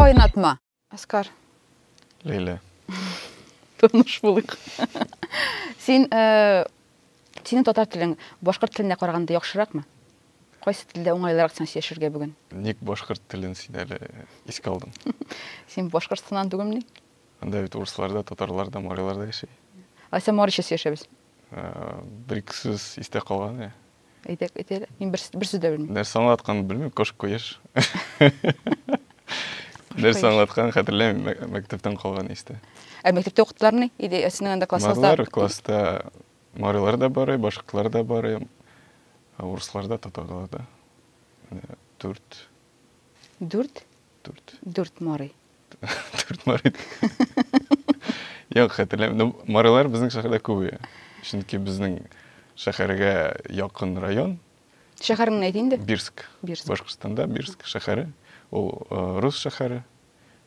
Kaynatma. Askar. Leyla. Tanış bulduk. Senin татар тілің башқұрт тіліне қарағанда яхшырақ ма? Қайсы тілде оңайлырақ сен шешірге бүгін? Ник башқұрт тілін сен әлі еске алдым. Сен башқұртстаннан түгім не? Анда бит орысларда, татарларда, мариларда яшай. А сен Мауришес яшайбыз? Бір-екі сөз есте қалған, Айтелі. Мен бір сөз де білмеймін. Нәрсе аңлатқанын білмеймін, кошық қояш. Нәрсе аңлатқанын хатırlayамын, мектептен қалған есте. Мектепте оқытылар не? Или сенің анда классыңызда? Марлар класста марилар да бар, башқұртлар да бар, орысларда, татарларда. Төрт. Дүрт Мари. Төрт Мари. Yok хатırlayамын. Марилар біздің шәһәрдә көп. Чөнки біздің шәһәргә якын район. Шәһәрің не дейінде? Бирск. Башқұртстанда Бирск шәһәре. Ол рус шәһәре.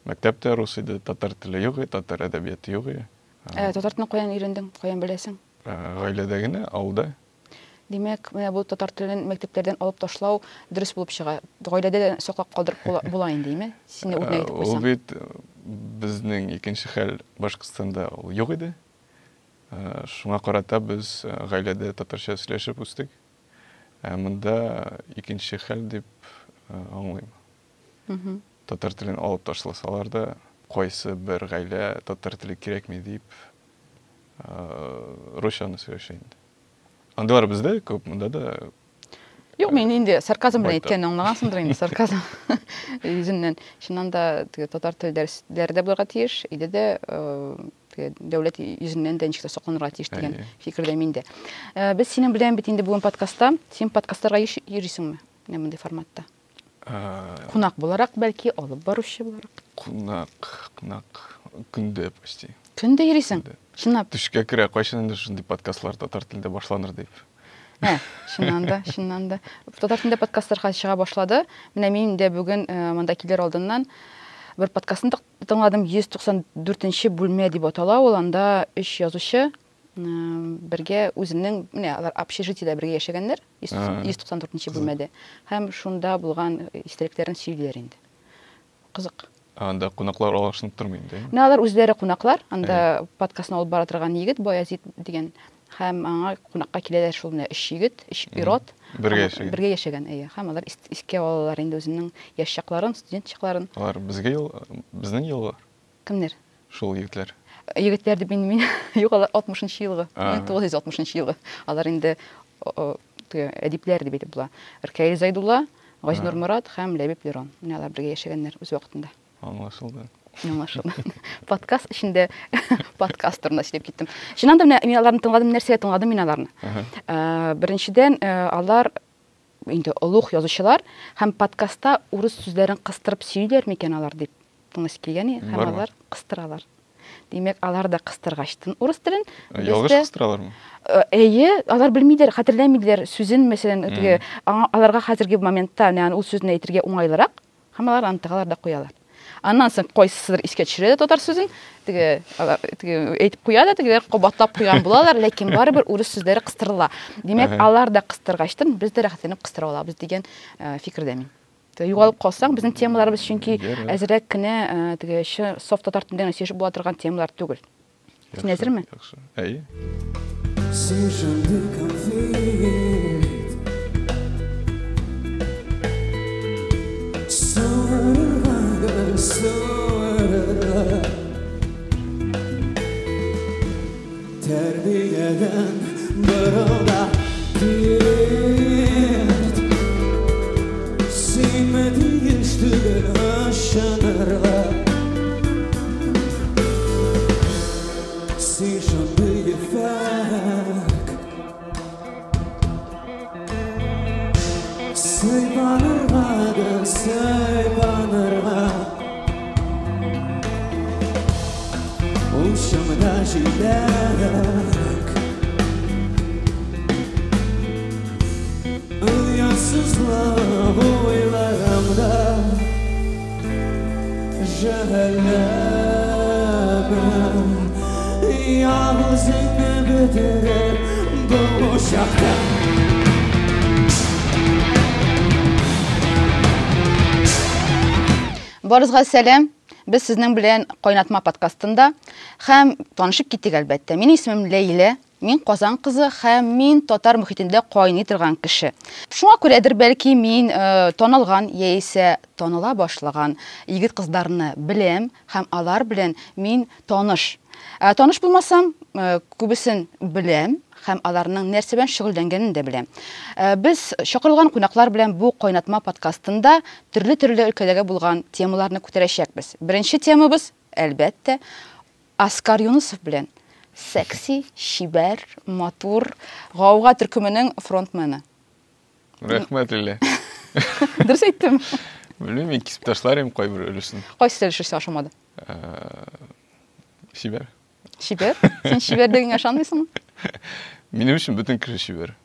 Мәктәптә рус иде, татар теле юк, татар әдәбияты юк. Татар телен каян өйрәндең? Каян беләсең? Гаиләдә генә, авылда. Демәк, менә бу татар телен мәктәпләрдән алып ташлау дөрес булып чыга. Гаиләдә саклап калдырып була инде, әйме? Сине үрнәк итеп Ул куйсаң. бит безнең икенче хәл Башкортстанда ул юк иде. Шуңа карата без гаиләдә татарча сөйләшеп үстек. Монда икенче хәл дип аңлыйм. Татар телен алып ташласалар да, кайсы бер гаилә татар теле кирәкми дип русчаны сөйләшә инде. Андыйлар бездә күп, монда да. Юк, мен инде сарказм белән әйткән аңлагансыңдыр инде сарказм. Үзеннән. Шуннан да татар теле дәресләрдә булырга тиеш, иде дә дәүләт үзеннән дә ничек сакланырга тиеш дигән фикердә миндә. Без синең белән бит инде бүген подкастта, син подкастларга йөрисеңме? Менә мондый форматта. Кунак буларак, бәлки, алып баручы буларак. Кунак көндә почти. Көндә йөрисең. Чынлап. Төшкә керә, кайчан инде шундый подкастлар татар телендә башланыр дип. Чыннан да. Татар телендә подкастларга чыга башлады. Менә мин дә бүген монда килер алдыннан бер подкастны тыңладым, 194-нче бүлмә дип атала. Ул анда 3 язучы бергә үзенең, менә алар общежитиедә бергә яшәгәннәр, 194-нче бүлмәдә. Һәм шунда булган истәлекләрен сөйлиләр инде. Кызык. Анда кунаклар алышынып тормый инде. Менә алар үзләре кунаклар, анда подкастны алып бара торган егет Баязит дигән, һәм аңа кунакка киләләр шул менә 3 егет, 3 ирод. Бергә яшәгән, һәм алар искә алалар инде үзенең яшь чакларын, студент чакларын. Алар безнең еллар. Кемнәр? Шул егетләр. Егетләр дип мин юк, алар 60-нчы елгы, 1960-нчы елгы. Алар инде әдипләр дип әйтеп була. Ркаил Зайдулла, Газинур Мурат һәм Ләбиб Лерон. Менә алар бергә яшәгәннәр үз вакытында. Аңлашылды. Подкаст эчендә подкастерны эшләп киттем. Шуннан да мин аларны тыңладым, нәрсәгә тыңладым мин аларны. Беренчедән, алар инде олуг язучылар һәм подкастта урыс сүзләрен кыстырып сөйлиләр микән алар дип тыңлаш килгән, һәм алар кыстыралар. Димәк, алар да кыстыргачтын урыс телен. Ялгыш кыстыралармы? Алар белмиләр, хәтерләмиләр сүзен, мәсәлән, аларга хәзерге моментта, ягъни ул сүзне әйтергә уңайлырак, һәм алар антыгалар да куялар. Аннан соң кайсыдыр искә төшерә татар сүзен, теге әйтеп куя да, тегеләр кабатлап куйган булалар, ләкин барыбер урыс сүзләре кыстырыла. Димәк, алар да кыстыргачтын, без дә рәхәтләнеп кыстыра алабыз дигән фикердә мин. Югалып калсаң, безнең темаларыбыз чөнки әзрәк кенә теге софт татар телендә сөйләшеп була торган темалар түгел. Син әзерме? Яхшы. Әйе. Terbiyeden bırılda git Sinmedi üstüden aşanırla Sişan bir fark Saybanırma da saybanırma Uşamda jilerek Uyansızlığa oylarımda Cehenneme Yalnızını bitirir bu uşakta Барызга сәлем. Без сезнең белән Кайнатма подкастында һәм танышып киттек әлбәттә. Минем исемем Ләйлә. Мин Казан кызы һәм мин татар мөхитендә кайный торган кеше. Шуңа күрәдер бәлки мин танылган яисә таныла башлаган егет кызларны беләм һәм алар белән мин таныш. Таныш булмасам, күбесен беләм һәм аларның нәрсә белән шөгыльләнгәнен дә беләм. Без чакырылган кунаклар белән бу Кайнатма подкастында төрле өлкәдәге булган темаларны күтәрәчәкбез. Беренче темабыз, әлбәттә, Оскар Юнусов белән. Секси, шибәр, матур, гауга төркеменең фронтманы. Рәхмәт, Ләйлә. Дөрес әйттем. Белмим, мин кисеп ташларым кайбер өлешен. Кайсы өлешсе ашамады? Шибәр. Шибәр? Син шибәр дигәнгә ышанмыйсыңмы? Минем өчен бөтен кеше шибәр.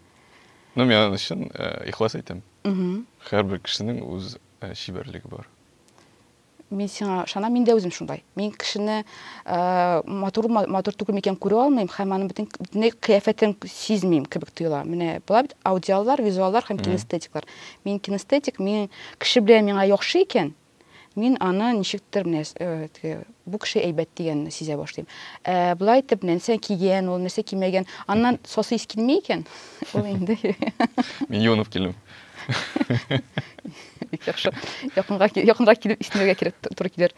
Но мен аны өчен ихлас әйтәм. Һәрбер кешенең үз шибәрлеге бар. Мин сиңа ышанам, мин дә үзем шундай. Мин кешене матур түгел микән күрә алмыйм һәм аның бөтен кыяфәтен сизмим кебек тоела. Менә була бит аудиаллар, визуаллар һәм кинестетиклар. Мин кинестетик, мин кеше белән миңа яхшы икән. Мин аны ничектер бу кеше әйбәт дигәнне сизә башлыйм. Булай итеп, нәрсә кигән, ул нәрсә кимәгән, аннан сосы искилми икән. Ул инде. Мин юнып килдем. Якынрак килеп исемләргә кирәк туры килер.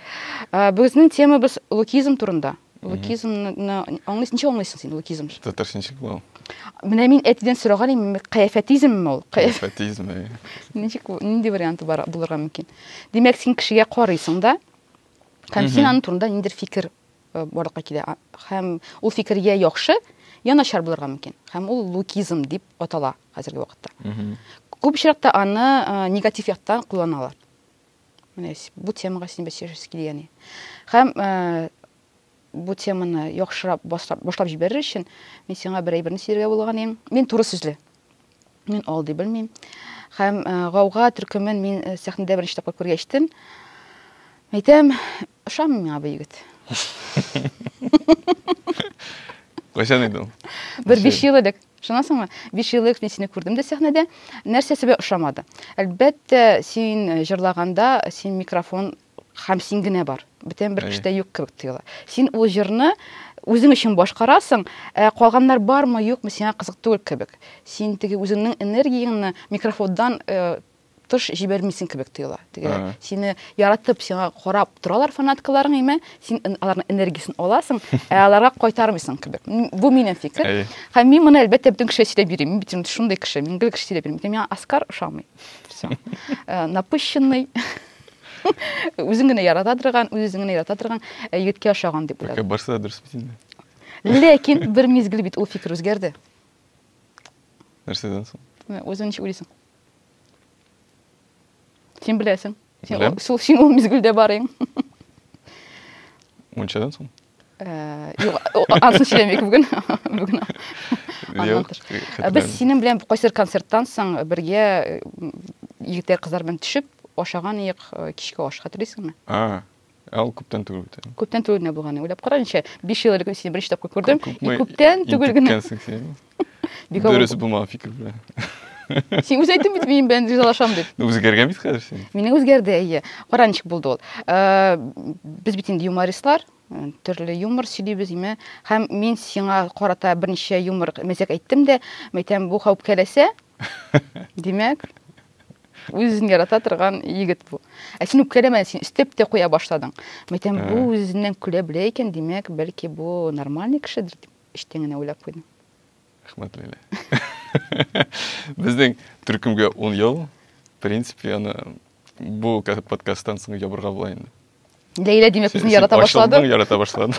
Безнең темабыз лукизм турында. Лукизмны ничек аңлыйсың син лукизм? Татарча ничек була? Менә мин әтидән сораган идем, кыяфәтизмме ул? Кыяфәтизм. Ничек нинди варианты бар булырга мөмкин? Димәк, син кешегә карыйсың да, һәм син аның турында ниндидер фикер барлыкка килә. Һәм ул фикер я яхшы, я начар булырга мөмкин. Һәм ул лукизм дип атала хәзерге вакытта. Күп очракта аны негатив яктан кулланалар. Менә бу темага син бәсәшәсе килгән. Һәм бу теманы яхшырап башлап җибәрер өчен мин сиңа бер әйберне сөйләргә булган идем. Мин туры сүзле. Мин алды белмим. Һәм гауга төркемен мин сәхнәдә беренче тапкыр күргәчтем. Әйтәм, ошамый миңа бу егет. Кайчан иде ул? Бер 5 ел элек. Шунасыңмы? 5 ел элек мин сине күрдем дә сәхнәдә. Нәрсә себе ошамады. Әлбәттә, син җырлаганда син микрофон һәм син генә бар. Бөтен бер кешедә юк кебек тоела. Син ул җырны үзең өчен башкарасың, калганнар бармы, юкмы, сиңа кызык түгел кебек. Син теге үзеңнең энергияңны микрофондан тыш җибәрмисең кебек тоела. Теге сине яратып, сиңа карап торалар фанаткаларың име, син аларның энергиясын аласың, аларга кайтармыйсың кебек. Бу минем фикер. Һәм мин моны әлбәттә бөтен кешегә сөйләп бирим. Мин бит шундый кеше, мин гел кеше сөйләп бирим. Миңа Оскар ошамый. Всё. Напыщенный. Үзең генә ярата торган, егеткә ошаган дип уйлыйм. Барса дөрес бит инде. Ләкин бер мизгел бит ул фикер үзгәрде. Нәрсәдән соң? Үзең ничек уйлыйсың? Син беләсең. Син ул мизгелдә барың. Мунчадан соң? Юк, асын сөйләмәйек бүген. Без синең белән кайсыр концерттан соң бергә егетләр кызлар белән төшеп ошаган ик кичке аш, хәтерлисеңме? Ал күптән түгел бит. Күптән түгел булган. Уйлап караганча, 5 ел элек сине беренче тапкыр күрдем. Күптән түгел генә. Дөрес булмаган фикер белән. Син үз әйттең бит, мин белән ризалашам дип. Үзгәргән бит хәзер син. Мине үзгәрде, әйе. Кара ничек булды ул. Без бит инде юмористлар, төрле юмор сөйлибез име. Һәм мин сиңа карата берничә юмор мәзәк әйттем дә, мәйтәм бу хәүпкәләсә, димәк, үзен ярата торган егет бу. Син үпкәләмә, син өстәп тә куя башладың. Мәйтәм бу үзеннән көлә белә икән, димәк, бәлки бу нормальный кешедер дип иштән генә уйлап куйдым. Рәхмәт, Ләйлә. Безнең төркемгә 10 ел, в принципе, аны бу подкасттан соң ябырга була инде. Ләйлә димәк, безне ярата башлады. Ярата башлады.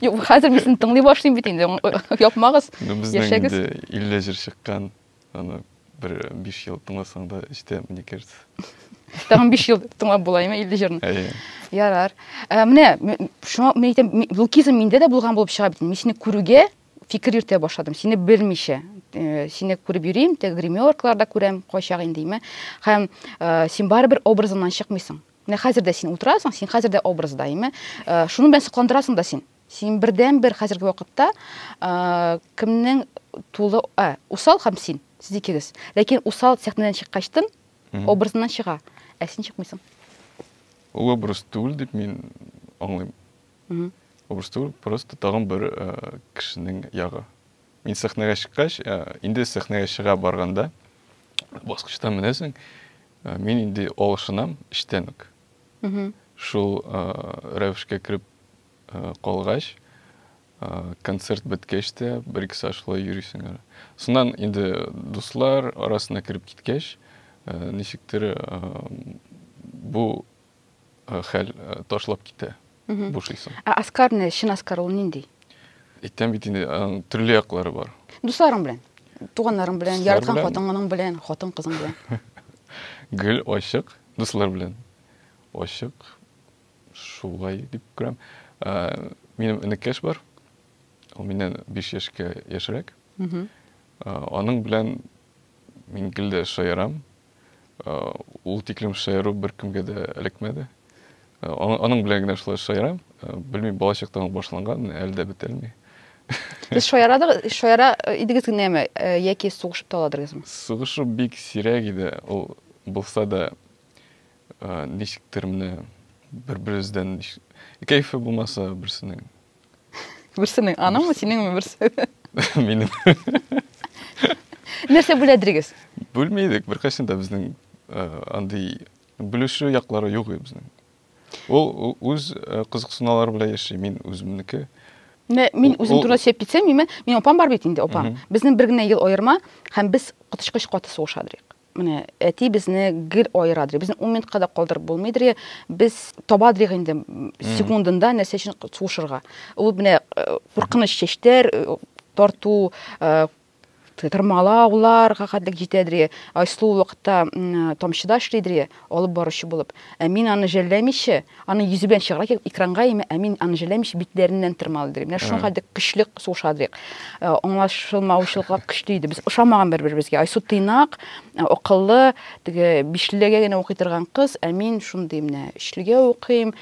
Юк, хәзер мин сине тыңлый башлыйм бит инде. Япмагыз. Яшәгез. Безнең 50 җыр чыккан, аны бер 5 ел тыңласаң да, işte, мне кажется. Тагын 5 ел тыңлап булаймы 50 җырны? Ярар. Менә шуңа мен әйтәм, лукизм миндә дә булган булып чыга бит. Мин сине күрүгә фикер йөртә башладым. Сине белмичә. Сине күреп йөрим, теге гримеркларда күрәм, кайчак индеме. Һәм син барыбер образыңнан чыкмыйсың. Менә хәзер дә син утырасың, син хәзер дә образда име. Шуны белән сокландырасың да син. Син бердән-бер хәзерге вакытта кемнең тулы усал һәм син. Сез икегез. Ләкин усал сәхнәдән чыккачтын, образыннан чыга. Син чыкмыйсың. Ул образ түгел дип мин аңлыйм. Образ түгел, просто тагын бер кешенең ягы. Мин сәхнәгә чыккач, инде сәхнәгә чыга барганда, баскычтан менәсең, мин инде алышынам иштән үк. Шул рәвешкә кереп калгач, концерт беткәч тә 1-2 саат шулай йөрисең. Соннан инде дуслар арасына кереп киткәч, ничектер бу хәл ташлап китә. Бушыйсың. Аскар менә, шин Аскар ул нинди? Иттән бит инде төрле яклары бар. Дусларың белән, туганнарың белән, яраткан хатының белән, хатын кызың белән. Гел ачык, дуслар белән. Ачык. Шулай дип күрәм. Минем энекәш бар. Ул миннән 5 яшькә яшьрәк. Аның белән мин гел шаярам. Ул тиклем шаяру беркемгә дә эләкмәде. Аның белән генә шулай шаярам. Белмим, балачактан башланган, әле дә бетелми. Сез шаяра идегез генәме, яки сугышып та аладыгызмы? Сугышу бик сирәк иде. Ул булса да ничектер менә бер-беребездән кайфы булмаса берсенең. Берсенең, аныңмы, синеңме берсе? Минем. Нәрсә бүләдегез? Бүлмәйдек, беркайчан да безнең андый бүлешү яклары юк безнең. Ул үз кызыксынулары белән яши, мин үземнеке. Мин үзем турында сөйләп китсәм, мин опам бар бит инде, опам. Безнең бер генә ел аерма, һәм без котышкыч каты сугышадыр. Менә әти безне гел аерадыр. Безнең моментка да калдырып булмыйдыр. Без табадыр инде секундында нәрсә өчен сугышырга. Ул менә куркыныч чәчтәр, тарту, тырмалауларга кадәр җитәдер. Айсылу вакытта тамчыда эшлидер, алып баручы булып. Мин аны жәлләмичә, аны йөзе белән чыгара экранга, мин аны жәлләмичә битләреннән тырмалдыр. Менә шуңа кадәр көчле сугышадыр. Аңлашылмаучылыкка көчле иде. Без ошамаган бер-беребезгә. Айсу тыйнак, акыллы, теге 5-легә генә укый торган кыз, мин шундый менә 3-легә укыйм,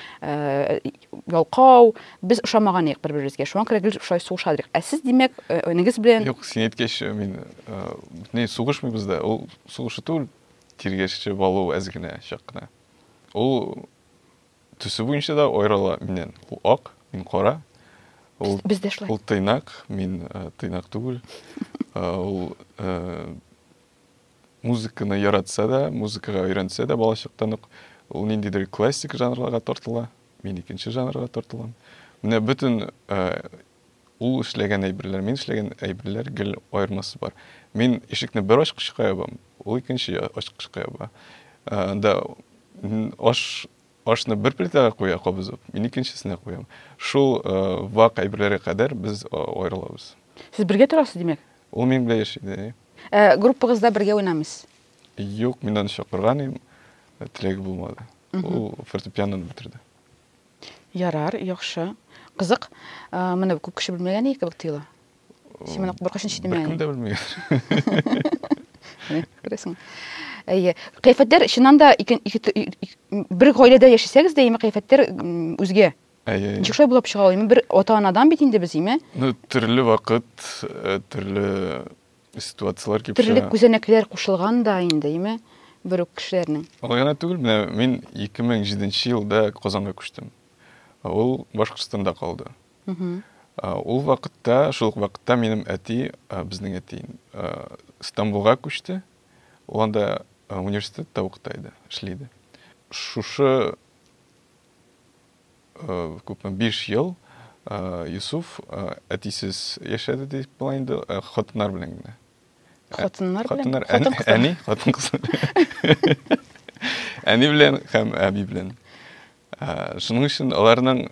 ялкау. Без ошамаган ик бер-беребезгә. Шуңа күрә гел шулай сугышадыр. Сез димәк, энегез белән Юк, син әйткәч, не сугышмыйбыз да. Ул сугышы түгел, тиргәшче балу әзгенә чакына. Ул төсе буенча да аерыла миннән. Ул ак, мин кара. Бездә шулай. Ул тыйнак, мин тыйнак түгел. Ул музыканы яратса да, музыкага өйрәнсә дә балачактан ук ул ниндидер классик жанрларга тартыла, мин икенче жанрга тартылам. Менә бөтен ул эшләгән әйберләр, мин эшләгән әйберләр гел аермасы бар. Мин ишекне бер ачкычка ябам, ул икенче ачкычка яба. Анда ашны бер плитага куя кабызып, мин икенчесенә куям. Шул вак әйберләргә кадәр без аерылабыз. Сез бергә торасыз димәк? Ул мин белән яши. Группагызда бергә уйнамыйсыз? Юк, мин аны чакырган, теләге булмады. Ул фортепианоны бетерде. Ярар, яхшы. Кызык. Менә күп кеше белмәгән ике бик тыйла. Син менә беркайчан ишетмәгән. Беркем дә белмәгән. Күрәсең. Кыйфәтләр чыннан да бер гаиләдә яшисәгез дә, кыйфәтләр үзгә. Ничек шулай булып чыга? Бер ата-анадан бит инде без, Төрле вакыт, төрле ситуациялар килеп чыга. Төрле күзәнәкләр кушылган да инде, бер үк кешеләрнең. Ул гына түгел, менә мин 2007 елда Казанга күчтем. Ул Башкортстанда калды. Ул вакытта, шул вакытта минем әти, безнең әти, Стамбулга күчте. Ул анда университетта укыта эшли иде. Шушы күпме 5 ел Юсуф әтисез яшәде дип була инде, хатыннар белән генә. Хатыннар белән? Әни, хатын кыз. Әни белән һәм әби белән. Шуның өчен аларның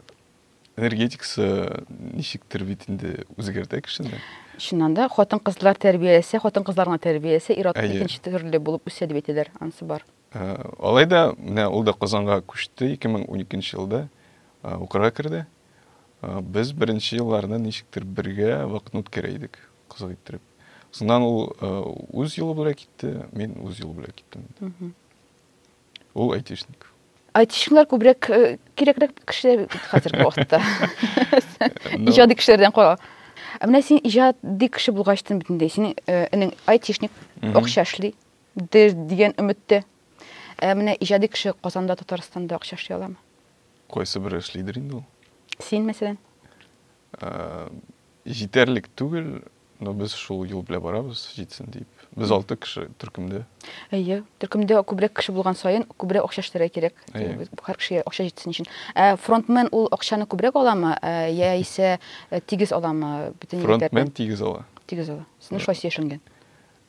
энергетикасы ничектер бит инде үзгәрде кешендә. Чыннан да хатын-кызлар тәрбиясе, хатын-кызларны тәрбиясе ир-ат икенче төрле булып үсә дип әйтәләр, анысы бар. Алай да, менә ул да Казанга күчте 2012 елда, укырга керде. Без беренче елларда ничектер бергә вакытны үткәрә идек, кызык иттереп. Соннан ул үз юлы белән китте, мин үз юлы белән киттем. Ул айтишник. Айтишниклар күбрәк кирәкрәк кешеләр хәзерге вакытта. Иҗади кешеләрдән кала. Менә син иҗади кеше булгачтын бит инде. Син айтишник акча эшли дигән өметтә. Менә иҗади кеше Казанда, Татарстанда акча эшли аламы? Кайсы бер эшлидер инде ул. Син мәсәлән? Җитәрлек түгел, но без шул юл белән барабыз, җитсен дип. Без 6 кеше төркемдә. Әйе, төркемдә күбрәк кеше булган саен, күбрәк акча эшләргә кирәк. Һәр кешегә акча җитсен өчен. Фронтмен ул акчаны күбрәк аламы, яисә тигез аламы? Фронтмен тигез ала. Тигез ала. Син шулай сөйләшенгән.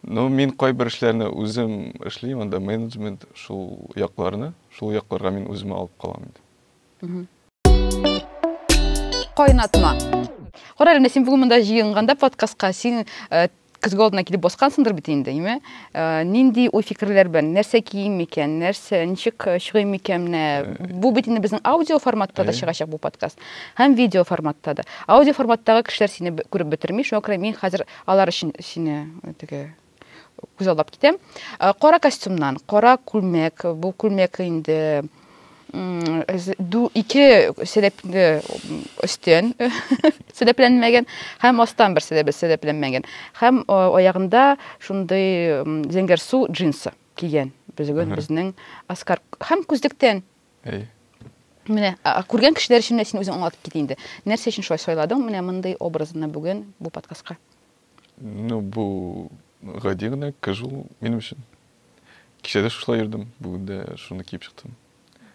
Ну, мин кайбер эшләрне үзем эшлим, анда менеджмент шул якларны, шул якларга мин үзем алып калам инде. Кайнатма. Кара әле син бүген монда җыенганда подкастка син көзгө алдына килеп баскансыңдыр бит инде, эме? Нинди уй фикерләр белән, нәрсә кием микән, нәрсә ничек чыгыйм микән? Бу бит инде безнең аудио форматта да чыгачак бу подкаст, һәм видео форматта да. Аудио форматтагы кешеләр сине күреп бетерми, шуңа күрә мин хәзер алар өчен сине күз алдап китәм. Кара костюмнан, кара күлмәк, бу күлмәк инде ике сәләпле өстен сәләпләнмәгән һәм астан бер сәләпләнмәгән. Һәм аягында шундый зәңгәр су джинсы кигән. Бүген безнең Оскар һәм күзлектән. Менә күргән кешеләр өчен син үзең аңлатып кит инде. Нәрсә өчен шулай сайладың? Менә мондый образны бүген бу подкастка. Ну, бу гади генә casual минем өчен. Кичәдә шулай йөрдем, бүген дә шуны киеп чыктым.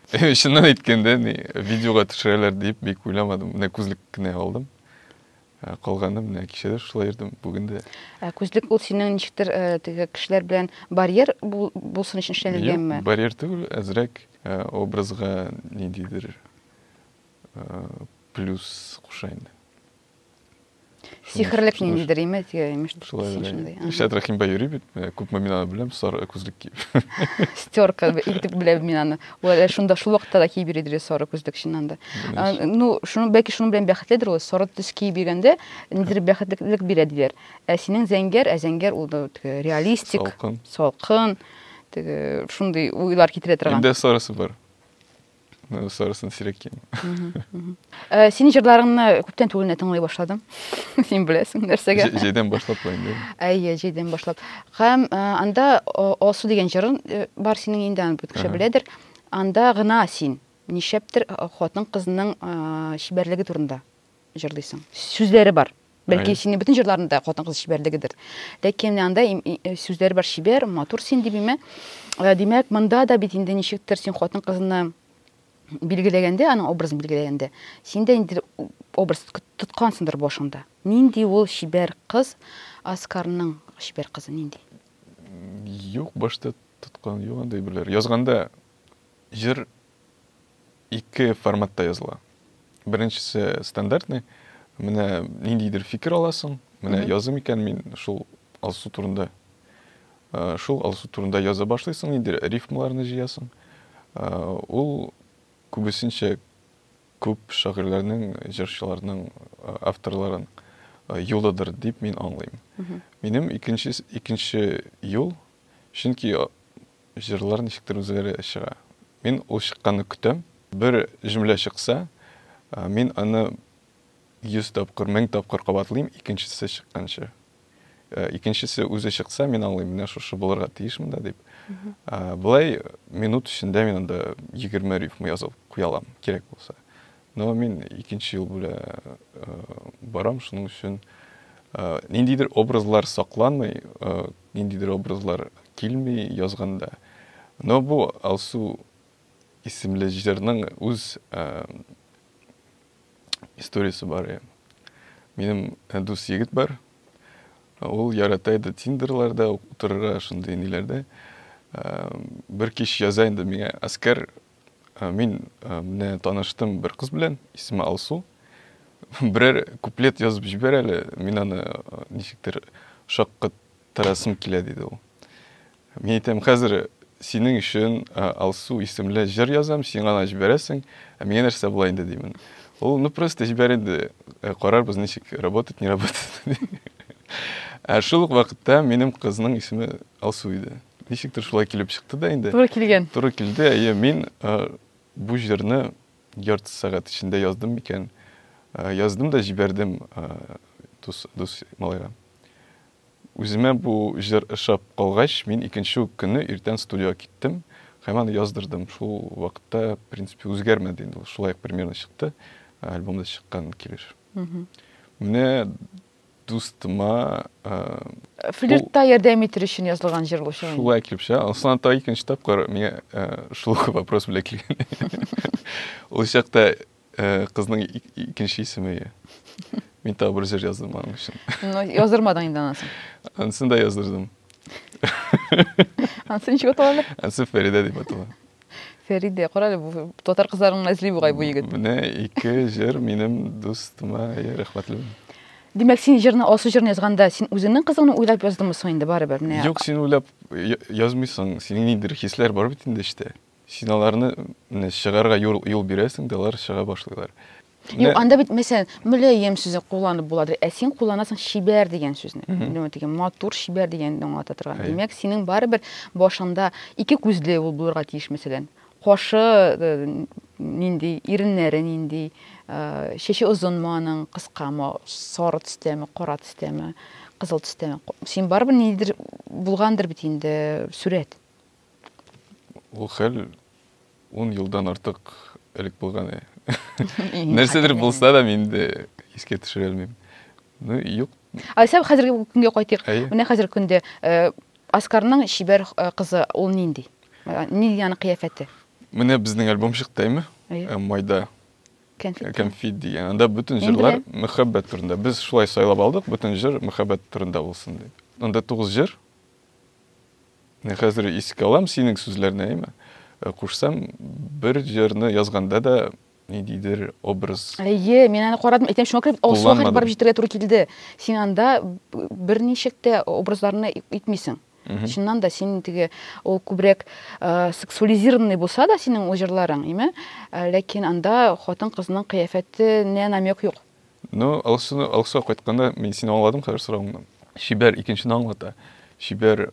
Шуннан әйткәндә, видеога төшерәләр дип бик уйламадым. Менә күзлек кенә алдым. Калганы менә кичәдә шулай йөрдем, бүген дә. Күзлек ул синең ничектер теге кешеләр белән барьер булсын өчен эшләнелгәнме? Барьер түгел, әзрәк образга ниндидер плюс куша инде. Сихрлек ниндидер, име? Шәтрәхим байри бит, күп мин беләм, сары күзлек киеп. Стерка итеп беләм мин аны. Ул шунда шул вакытта да киеп йөридер сары күзлек шуннан да. Ну, шуны бәлки шуның белән бәхетледер ул, сары төс киеп йөргәндә ниндидер бәхетлек бирә диләр. Синең зәңгәр ул да реалистик, салкын, шундый уйлар китерә торган. Инде сарысы бар. Сарысын сирәк кием. Синең җырларыңны күптән түгел тыңлый башладым. Син беләсең нәрсәгә? Җәйдән башлап инде. Әйе, җәйдән башлап. Һәм анда Алсу дигән җырың бар синең инде, аны бу кеше беләдер. Анда гына син нишәптер хатын кызның шибәрлеге турында җырлыйсың. Сүзләре бар. Бәлки синең бөтен җырларында хатын кыз шибәрлегедер. Ләкин анда сүзләре бар, шибәр, матур син дибеме? Димәк, монда да бит инде ничектер син хатын кызны билгеләгәндә, аның образын билгеләгәндә, син дә инде образ тоткансыңдыр башында. Нинди ул шибәр кыз, Оскарның шибәр кызы нинди? Юк, башта тоткан юк андай берләр. Язганда җыр ике форматта языла. Беренчесе стандартный, менә ниндидер фикер аласың, менә язым икән мин шул Алсу турында. Шул Алсу турында яза башлыйсың, инде рифмаларны җыясың. Ул күбесенчә күп шагыйрьләрнең, җырчыларның, авторларын юлыдыр дип мин аңлыйм. Минем икенче юл, чөнки җырлар ничектер үзләре чыга. Мин ул чыкканны көтәм. Бер җөмлә чыкса, мин аны 100 тапкыр, 1000 тапкыр кабатлыйм, икенчесе чыкканчы. Икенчесе үзе чыкса, мин аңлыйм, менә шушы булырга тиеш монда дип. Булай минут эчендә мин анда 20 рифма язып куя алам, кирәк булса. Но мин икенче ел белән барам, шуның өчен ниндидер образлар сакланмый, ниндидер образлар килми язганда. Но бу Алсу исемле җырның үз историясе бар. Минем дус егет бар. Ул яратайды Тиндерларда, утырыра шундый ниләрдә. Бер кич яза инде миңа Оскар, мин менә таныштым бер кыз белән, исеме Алсу. Берәр куплет язып җибәр әле, мин аны ничектер шаккаттырасым килә диде ул. Мин әйтәм, хәзер синең өчен Алсу исемле җыр язам, син аны җибәрәсең, миңа нәрсә була инде димен. Ул ну просто җибәр инде, карарбыз ничек работать, не работать. Шул вакытта минем кызның исеме Алсу иде. Ничектер шулай килеп чыкты да инде. Туры килгән. Туры килде. Мин бу җырны ярты сәгать эчендә яздым микән. Яздым да җибәрдем дус малайга. Үземә бу җыр ошап калгач, мин икенче көнне иртән студиога киттем. Хайманы яздырдым. Шул вакытта, в принципе, үзгәрмәде инде. Шулай примерно чыкты. Альбомда чыккан килеш. Менә дустыма Флиртта ярдәм итер өчен язылган җыр ул шул. шулай килеп чыга. Аслан та икенче тапкыр миңа шул вопрос белән килгән. Ул чакта кызның икенче исеме. Мин та бер җыр яздым аның өчен. Ну, яздырмадың инде анысын. Анысын да яздырдым. Анысын ничек аталар? Анысы Фәрида дип атала. Фәриде, карале, бу татар кызларының әзли бугай бу егет. Менә ике җыр минем дустыма рәхмәтле. Димәк, син җырны, алсу җырны язганда, син үзеңнең кызыңны уйлап яздыңмы соң инде барыбер? Менә. Юк, син уйлап язмыйсың. Синең ниндидер хисләр бар бит инде эштә. Син аларны чыгарга юл бирәсең, дә алар чыга башлыйлар. Юк, анда бит мәсәлән, мөләем сүзе кулланып буладыр. Ә син кулланасың шибәр дигән сүзне. Димәк, матур шибәр дигәнне аңлата торган. Димәк, синең барыбер башында ике күзле ул булырга тиеш мәсәлән. Кашы нинди, иреннәре нинди, чәче озынмы аның, кыскамы, сары төстәме, кара төстәме, кызыл төстәме. Син барыбер нидер булгандыр бит инде сүрәт. Ул хәл 10 елдан артык элек булган. Нәрсәдер булса да мин дә искә төшерә алмыйм. Ну, юк. Сәб хәзерге көнгә кайтыйк. Менә хәзерге көндә Оскарның шибәр кызы ул нинди? Нинди аны кыяфәте? Менә безнең альбом чыктымы? Майда. Конфит дигән. Анда бөтен җырлар мәхәббәт турында. Без шулай сайлап алдык, бөтен җыр мәхәббәт турында булсын дип. Анда 9 җыр. Менә хәзер искә алам синең сүзләрне, әйме? Кушсам, бер җырны язганда да ниндидер образ. Мен аны карадым, әйтәм, шуңа кереп алсуга барып җитәргә туры килде. Син анда берничек тә образларны итмисең. Шуннан да син теге ул күбрәк сексуализированный булса да синең ул җырларың, әйме? Ләкин анда хатын кызның кыяфәтенә намек юк. Ну, алсуга кайтканда мин сине аңладым хәзер соравыңнан. Шибәр икенчене аңлата. Шибәр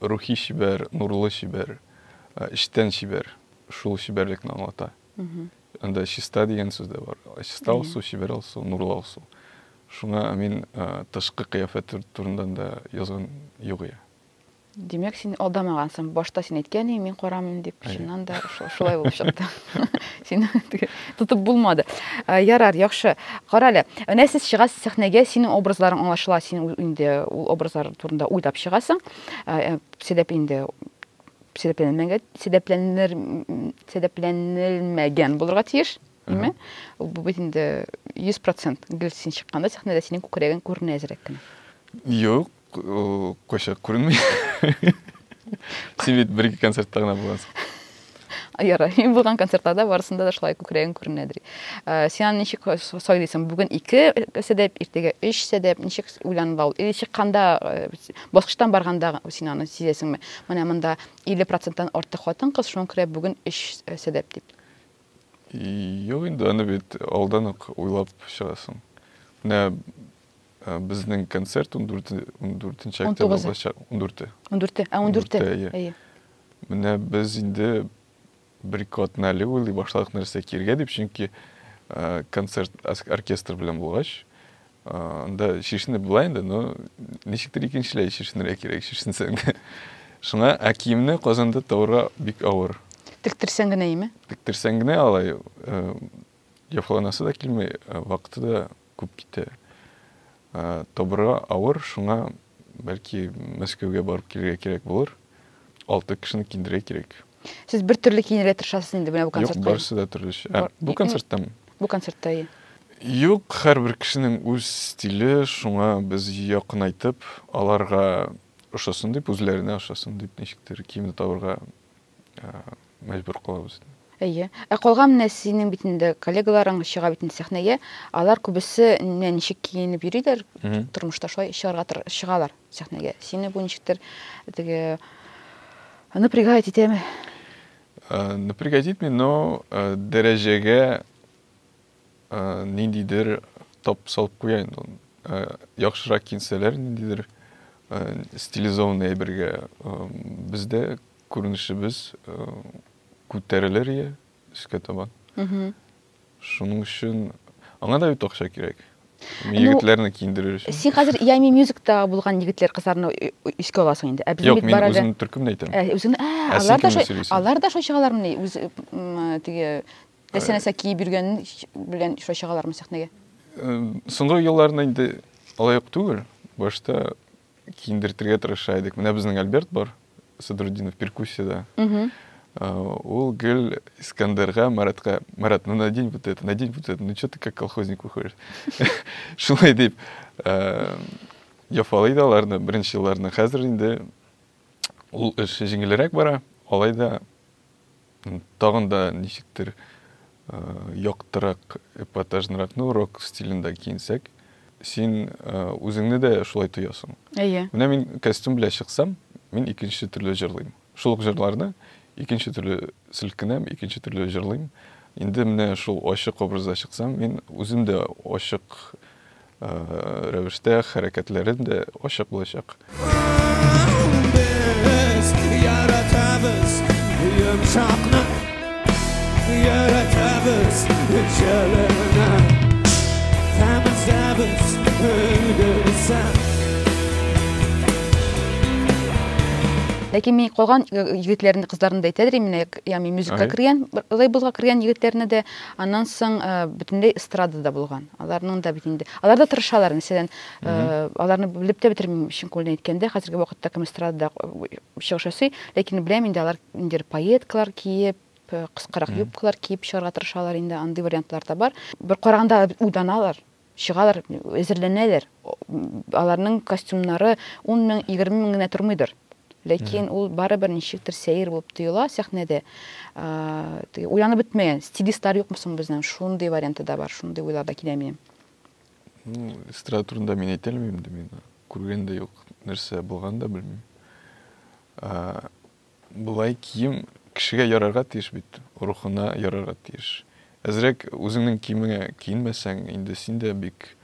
рухи шибәр, нурлы шибәр, иштән шибәр. Шул шибәрлекне аңлата. Анда чиста дигән сүз дә бар. Чиста алсу, шибәр алсу, нурлы алсу. Шуңа мин тышкы кыяфәт турында да язган юк я. Димәк, син алдамагансың. Башта син әйткән идең, мин карамыйм дип, шуннан да шулай булып чыкты. Син тотып булмады. Ярар, яхшы. Карале, әнә сез чыгасыз сәхнәгә, синең образларың аңлашыла, син инде ул образлар турында уйлап чыгасың. Сәбәп инде сәбәпләнелмәгән булырга тиеш, әйме? Бу бит инде 100% гел син чыкканда сәхнәдә синең күкрәгең күренә әзрәк кенә. Юк, кайча күренми. Син бит бер концертта гына буласың. Ярар, мин булган концертларда барысында да шулай күкрәгең күренәдер. Син ничек сайлыйсың? Бүген 2 сәдәп, иртәгә 3 сәдәп, ничек уйланып ал? Чыкканда, баскычтан барганда син аны сизәсеңме? Менә монда 50%-тан артык хатын кыз, шуңа күрә бүген 3 сәдәп дип. Юк, инде аны бит алдан ук уйлап чыгасың. Менә безнең концерт 14 октябрьдә 14. Менә без инде бер-ике атна әле уйлый башладык нәрсә киргә дип, чөнки концерт оркестр белән булгач, анда шишне була инде, но ничектер икенчеләй шишнерәк кирәк, шишнсәң. Шуңа киемне Казанда тавырга бик авыр. Тиктерсәң генә име? Тиктерсәң генә алай, яфланасы да килмәй, вакыты да күп китә. Табырга авыр, шуңа бәлки Мәскәүгә барып килергә кирәк булыр. 6 кешене киндерә кирәк. Сез бер төрле киенергә тырышасыз инде менә бу концертта. Юк, барысы да төрлечә. Бу концерттамы? Бу концертта. Юк, һәрбер кешенең үз стиле, шуңа без якынайтып, аларга ошасын дип, үзләренә ошасын дип, ничектер киемне табырга мәҗбүр кылабыз. Әйе. Калган менә синең бит инде коллегаларың чыга бит сәхнәгә, алар күбесе ничек киенеп йөриләр, тормышта шулай чыгалар сәхнәгә. Сине бу ничектер теге напрягает итәме? Напрягать итми, но дәрәҗәгә ниндидер топ салып куя инде. Яхшырак киенсәләр, ниндидер стилизованный әйбергә бездә күренешебез күтәрелер я, эшкә табан. Шуның өчен аңа да бит акча кирәк. Егетләрне киендерер өчен. Син хәзер Ями Music'та булган егетләр кызларны искә аласың инде. Юк, мин үземнең төркемне әйтәм. Алар да шул чыгалармы? Үз теге дәсәнәсә киеп йөргән белән шул чыгалармы сәхнәгә? Соңгы елларда инде алай ук түгел. Башта киендертергә тырыша идек. Менә безнең Альберт бар, Садрудинов перкуссияда. Ул гел Искандерга, Маратка, Марат, ну надень вот это, ну что ты как колхозник выходишь? Шулай дип, яфалый да аларны, беренче елларны. Хәзер инде ул эш җиңелрәк бара, алай да тагын да ничектер яктырак, эпатажнырак, ну рок стилендә киенсәк, син үзеңне дә шулай тоясың. Әйе. Менә мин костюм белән чыксам, мин икенче төрле җырлыйм. Шул ук җырларны икенче төрле селкенәм, икенче төрле җырлыйм. Инде менә шул ачык образда чыксам, мин үзем дә ачык рәвештә хәрәкәтләрем дә ачык булачак. Biz yaratamiz yumshoqni, yaratamiz jalini, tamizamiz o'ldirsan. Ләкин мин калган егетләрне, кызларны да әйтәдер, менә Ями Music'ка кергән, лейблга кергән егетләрне дә, аннан соң бөтенләй эстрадада булган. Аларның да бит инде. Алар да тырышалар, мәсәлән, аларны белеп тә бетермим, чын күңелдән әйткәндә, хәзерге вакытта кем эстрадада чыгыш ясый, ләкин беләм инде алар инде поеткалар киеп, кыскарак юбкалар киеп чыгарга тырышалар инде, андый вариантлар да бар. Бер караганда уйданалар, чыгалар, әзерләнәләр. Аларның костюмнары 10 мең, 20 мең генә тормыйдыр. Ләкин ул барыбер ничектер сәер булып тоела сәхнәдә. Уянып бетмәгән, стилистлар юкмы соң безнең? Шундый варианты да бар, шундый уйлар да килә минем. Ну, эстрада турында мин әйтә алмыйм инде, мин күргән дә юк, нәрсә булган да белмим. Булай кием кешегә ярарга тиеш бит, рухына ярарга тиеш. Әзрәк үзеңнең киемеңә киенмәсәң, инде син дә бик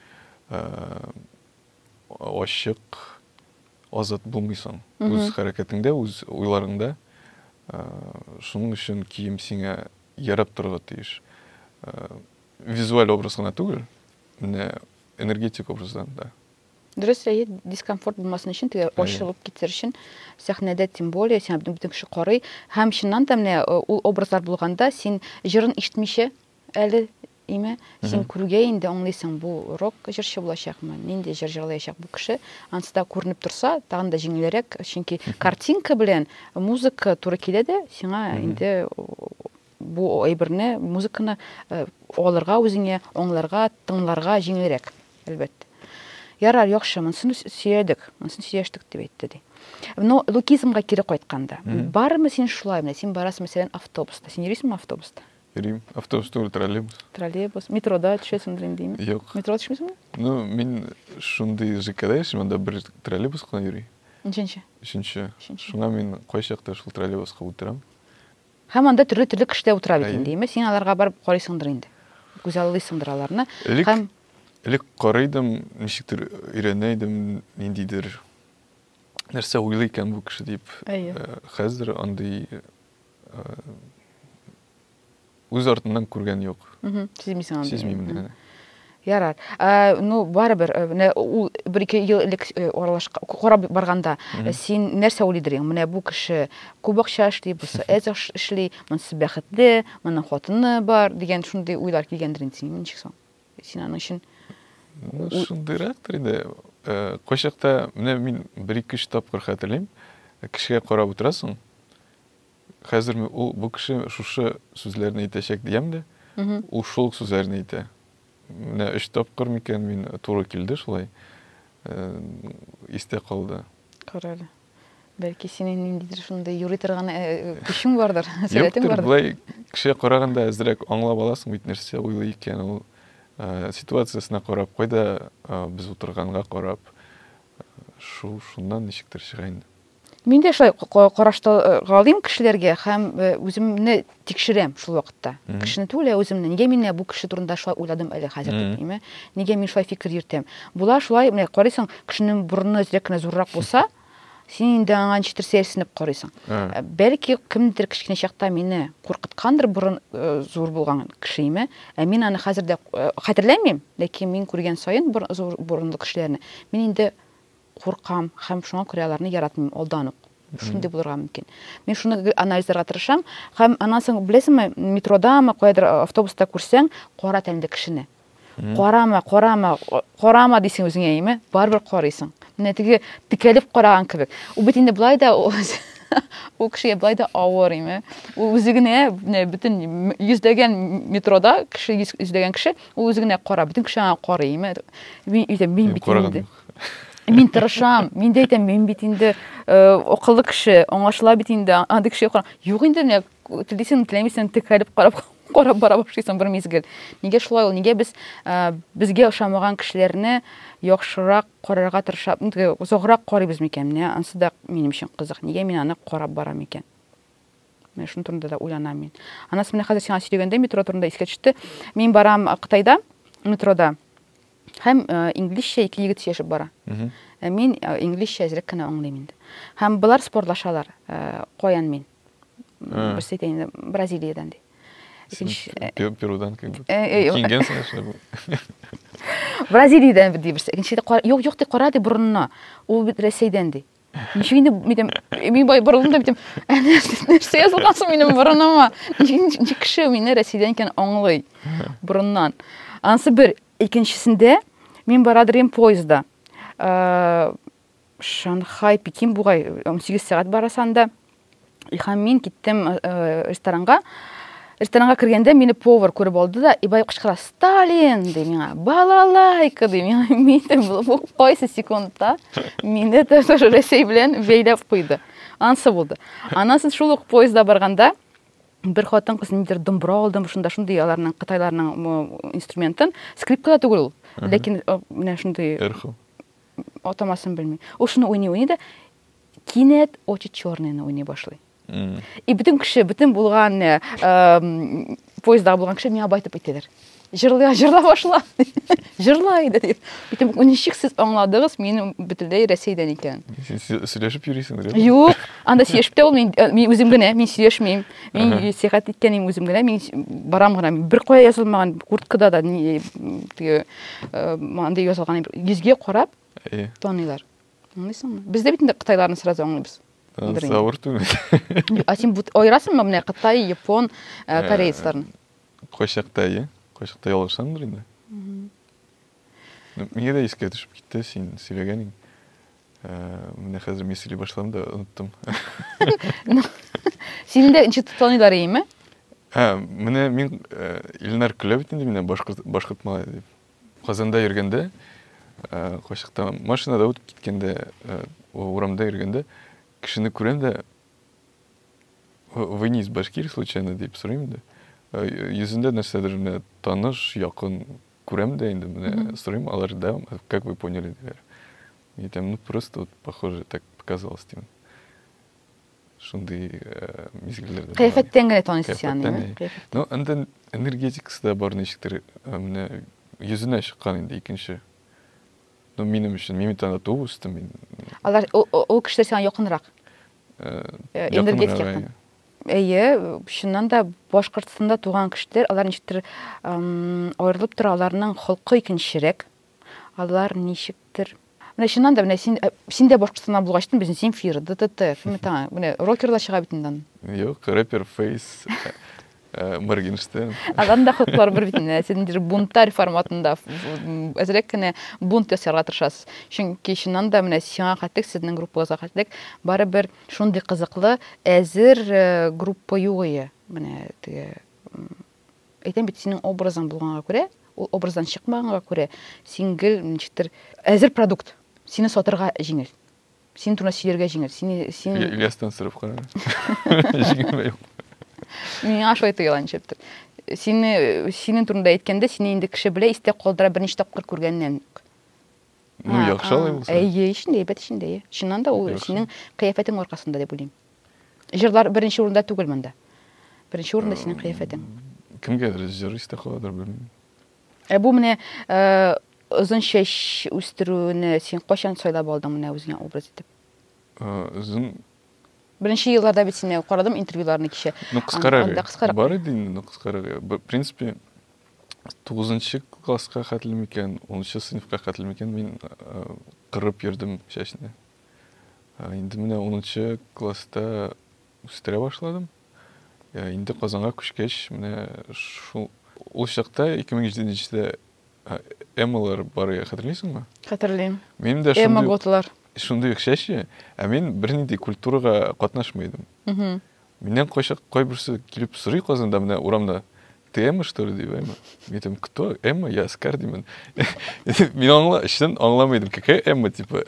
ачык, азат булмыйсың. Үз хәрәкәтеңдә, үз уйларыңда. Шуның өчен кием сиңа ярап торырга тиеш. Визуаль образ гына түгел, менә энергетик образдан да. Дөрес, дискомфорт булмасын өчен, теге ачылып китер өчен сәхнәдә тем более син бөтен кеше карый, һәм чыннан да менә ул образлар булганда син җырын ишетмичә әле име, син күрүгә инде аңлыйсың, бу рок җырчы булачакмы, нинди җыр җырлаячак бу кеше. Ансы да күренеп торса, тагын да җиңелрәк, чөнки картинка белән музыка туры килә дә, сиңа инде бу әйберне, музыканы алырга үзеңә, аңларга, тыңларга җиңелрәк, әлбәттә. Ярар, яхшы, монысын сөйләдек, монысын сөйләштек дип әйтте ди. Но лукизмга кире кайтканда, бармы син шулай, менә син барасың мәсәлән автобуста, син йөрисеңме автобуста? Йөрим, автобус түгел, троллейбус. Троллейбус, метрода төшәсеңдер инде. Юк. Метрода төшмисеңме? Ну, мин шундый ЖКда яшим, анда бер троллейбус кына йөри. Өченче. Шуңа мин кайчакта шул троллейбуска утырам. Һәм анда төрле кешеләр утыра бит инде, име? Син аларга барып карыйсыңдыр инде. Күзаллыйсыңдыр аларны. Һәм элек карыйдым, ничектер өйрәнәйдем, ниндидер нәрсә уйлый икән бу кеше дип. Хәзер андый үз артыннан күргән юк. Сизмисең анда. Сизмим. Ярар. Ну, барыбер, ул 1-2 ел элек аралашка карап барганда, син нәрсә уйлыйдыр? Менә бу кеше күп акча эшли, бусы әз эшли, монысы бәхетле, моның хатыны бар дигән шундый уйлар килгәндер инде синең ничек соң? Син аның өчен шундыйрактыр инде. Кайчакта менә мин 1-2 тапкыр хәтерлим, кешегә карап утырасың. Хәзер ул бу кеше шушы сүзләрне әйтәчәк дигәм дә, ул шул сүзләрне әйтә. Менә 3 тапкыр микән мин туры килде шулай. Истә калды. Каралы. Бәлки синең ниндидер шундый юрый торган көчең бардыр, сәләтең бардыр. Булай кешегә караганда әзрәк аңлап аласың бит нәрсә уйлый икән ул. Ситуациясына карап, кайда без утырганга карап, шуннан ничектер чыга инде. Мин дә шулай караштыргалыйм кешеләргә һәм үземне тикшерәм шул вакытта. Кешене түгел, үземне. Нигә мин бу кеше турында шулай уйладым әле хәзер дип, нигә мин шулай фикер йөртәм? Була шулай, менә карыйсың, кешенең бурыны зрәкне зуррак булса, сен инде аңа ничектер сәерсенеп карыйсың. Бәлки кемдер кичкене чакта мине куркыткандыр бурын зур булган кишеме, мин аны хәзердә хәтерләмим, ләкин мин күргән сайын зур бурынлы кешеләрне мин инде куркам һәм шуңа күрә аларны яратмыйм алдан ук. Шундый булырга мөмкин. Мин шуны анализларга тырышам, һәм аннан соң беләсеңме, метродамы, кайдыр автобуста күрсәң, кара тәнле кешене. Карама дисең үзеңә, име? Барбер карыйсың. Менә теге тикәлеп караган кебек. У бит инде булай да у кешегә булай да авыр, име? У үзегенә бөтен йөздәгән метрода кеше йөздәгән кеше, у үзегенә кара, бөтен кеше аңа карый, име? Мин бит инде мин тырышам, мин дә әйтәм, мин бит инде акыллы кеше, аңлашыла бит инде, андый кеше кара. Юк инде, менә телисен теләмисен тикәлеп карап бара башлыйсың бер мизгел. Нигә шулай ул? Нигә без безгә ошамаган кешеләрне яхшырак карарга тырышабыз, зограк карыйбыз микән? Менә ансы да минем өчен кызык. Нигә мин аны карап барам икән? Менә шуның турында да уйланам мин. Анасы менә хәзер сиңа сөйләгәндә метро турында искә төште. Мин барам Кытайда, метрода. Һәм инглизчә ике егет яшәп бара. Мин инглизчә әзрәк кенә аңлыйм инде. Һәм булар спортлашалар. Каян мин? Берсе әйтәм, Бразилиядан ди. Перудан как бы. Кингенсен эшләп. Бразилиядан ди берсе. Икенче юк ди кара ди бурынна. Ул бит Рәсәйдән ди. Ничек инде мин бай борылдым да битем. Нәрсә язылган минем бурыныма? Ничек кеше мине Рәсәйдән икән аңлый бурыннан. Ансы бер икенчесендә мин барадырым поездда. Шанхай, Пекин бугай 18 сәгать барасанда. Һәм мин киттем ресторанга. Ресторанга кергәндә мине повар күреп алды да, ибай кычкыра: "Сталин!" ди миңа. "Балалайка!" ди миңа. Мин бу кайсы секундта мине тоже Рәсәй белән бәйләп куйды. Ансы булды. Аннан соң шул ук поездда барганда бер хатын кыз нидер думбра алдым, шундай аларның Кытайларның инструментын, скрипка да түгел ул. Ләкин менә шундый атамасын белмим. Ул шуны уйный да кинәт очы черныйны уйный башлый. И бөтен кеше, бөтен булган поездда булган кеше миңа байтып әйтәләр. Җырла башла. Җырлай дип. Битем ничек сез аңладыгыз, минем бөтенләй Рәсәйдән икән. Сөйләшеп йөрисең, Юк, анда сөйләшеп тә ул мин үзем генә, мин сөйләшмим. Мин сәхәт иткәнем үзем генә, мин барам гына. Бер кая язылмаган курткада да теге анда язылган йөзгә карап таныйлар. Аңлыйсыңмы? Бездә бит инде Кытайларны сразу аңлыйбыз. Савыр түгел. А син ойрасыңмы менә Кытай, Япон, корейцларны? Кайчакта ялгышсаңдыр инде. Миңа да искә төшеп китте син сөйләгәнең. Менә хәзер мин сөйли башладым да оныттым. Син дә ничек таныйлар име? Менә мин Илнар көлә бит инде мине башкорт малай дип. Казанда йөргәндә, кайчакта машинада үтеп киткәндә, урамда йөргәндә, кешене күрәм дә, "Вы не из Башкирии случайно?" дип сорыйм да. Йөзендә нәрсәдер таныш, якын күрәм дә инде менә сорыйм, алар да, "Как вы поняли?" диләр. И там просто вот похоже так показалось тем. Шундый мизгилләрдә. Кыяфәттән генә танысыз яны. Ну, анда энергетикасы да бар ничектер, менә йөзенә чыккан инде икенче. Ну, минем өчен мин таныту үстем мин. Алар ул кешеләр сиңа якынрак. Энергетик. Шуннан да Башкортстанда туган кешеләр, алар ничектер аерылып тора, аларның холкы икенчерәк. Алар ничектер. Менә шуннан да менә син дә Башкортстанда булгачтын, безнең Земфира, ДТТ, менә рокерлар чыга бит инде. Юк, рэпер Фейс, Моргенштерн. Аларның да холклары бер бит инде. Син бунтарь форматында әзрәк кенә бунт ясарга тырышасыз. Чөнки шуннан да менә сиңа хәтлек, сезнең группагызга хәтлек барыбер шундый кызыклы әзер группа юк иде. Менә теге әйтәм бит, синең образың булганга күрә, ул образдан чыкмаганга күрә, сингел ничектер әзер продукт. Сине сатырга җиңел. Син турында сөйләргә җиңел. Син Ильястан сырып кара. Җиңел юк. Миңа шулай тоела ничектер. Синең турында әйткәндә, сине инде кеше белә, истә калдыра берничә тапкыр күргәннән. Ну, яхшы алай булса. Ишендә, әйбәт ишендә. Шуннан да ул синең кыяфәтең аркасында дип уйлыйм. Җырлар беренче урында түгел монда. Беренче урында синең кыяфәтең. Кемгәдер җыр истә каладыр белмим. Бу менә озын чәч үстерүне син качан сайлап алдың менә үзеңә образ итеп? Өзүн Бірінші жылларда бит сені қарадым интервьюларны кеше. Кыскараак бар иди, кыскараак. В принципе, 9-нчы класска катылым экен, 10-нчы сыйныфка катылым экен, мен кырып йөрдүм чәчне. Инде менә 10-нчы класста үстерә башладым. Инде Казанга күчкәч, менә шул ул чакта 2007-нче Эммалар бар, хәтерлисеңме? Хәтерлейм. Минем дә Эмма готлар. шундый чәче, мен бернинди культурага катнашмайдым. Менен кой берсе килеп сорый Казанда, менә урамда, ты Эмма, что ли, дейм. Мен айтам, кто? Эмма? Я Оскар деймін. Мен іштен аңламайдым, какая Эмма, типа.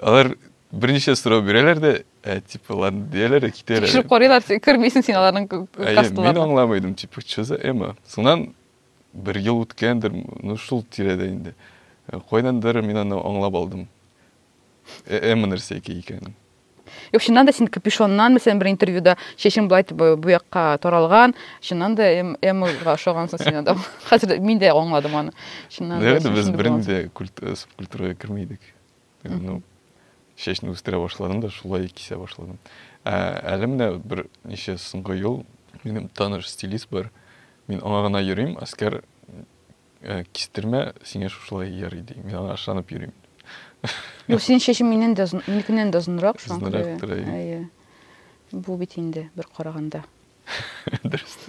Алар бірнеше сұрау берелер де, типа, ладно, дейлер, кетелер. Текшіріп қорыйлар, көрмейсің сен алардың кастыларын. Мен аңламайдым, типа, что за Эмма? Сонан бір ел өткендір, шул тирәдә инде. Қойдандыр мен аны аңлап алдым. Эмма нәрсе екен. Yok, шыннан да сен капюшоннан, мәсәлән, бір интервьюда шешең былай бу якка таралган, шыннан да Эммага ошогансың сен адам. Хәзер мин дә аңладым аны. Шыннан да. Без бернинди субкультурага кирмейдик. Ну, шешне үстерә башладым да, шулай кисә башладым. Әле менә бер ничә соңгы ел минем таныш стилист бар. Мин аңа гына йөрим, аскар кистермә, сиңа шулай ярый ди. Мин аңа ышанып йөрим. Yok, senin şeşin minkinden de uzunrak şu an. Uzunraktır, Bu bit indi bir qaraganda. Dürüst.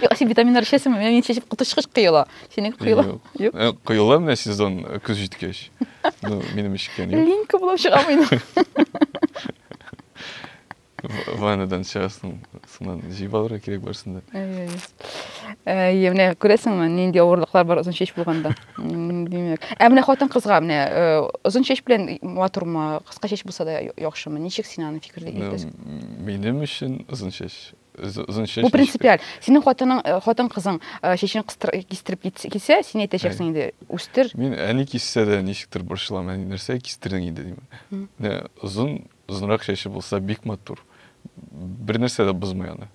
Yok, sen vitaminler içesің, мен шешіп құтышқыш қиыла. Сенің қиыла? Yok. Қиыла мына сезон күз жеткеш. Ну, менің ішкен yok. Линка болып шығамайын. Ваннадан шығасың, сонан жиып алырға керек барсында. Міне көресің ме, ненде ауырлықтар бар ұзын шеш болғанда. Міне хатын қызға, міне ұзын шеш білен матур ма, қысқа шеш болса да жоқшы ма? Нешек сен аны фикірде келесің? Менің үшін ұзын шеш. Бұл принципиал. Сенің хатын қызың шешін кестіріп келсе, сен айташақсың енді өстір. Мен әне кессе де нешіктір бұршылам, әне нәрсе кестірдің енді деймін. Ұзынырақ шеші болса бик матур. Bir нәрсе де бұзмай аны.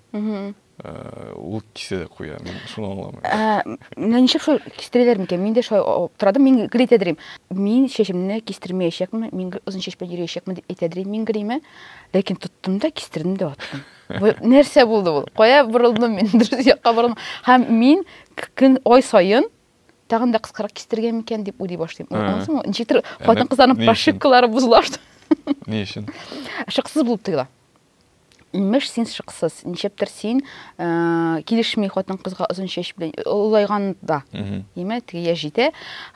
Ол кесе де қоя, мен шуны аңламайм. Нешек шо кестірелер мекен? Мен де шо тұрадым, мен гілет едірейм. Мен шешімні кестірмей ешекмі, мен ұзын шешпен жүре ешекмі деп етедірейм, мен гілеймі. Лекен тұттым да, кестірдім де оттым. Нәрсе болды бұл? Қоя бұрылдым, мен дұрыс яққа бұрылдым. Хам мен күн ой сайын тағында қысқарақ кестірген мекен деп өдей баштайым. Нешектір қатын қыздарының прошиккалары бұзылашты. Не үшін? Шықсыз болып тыйла. Имеш сен шықсыз, нешептір сен келішмей қотын қызға ұзын шеш білен ұлайғанда, еме, тіге жейте,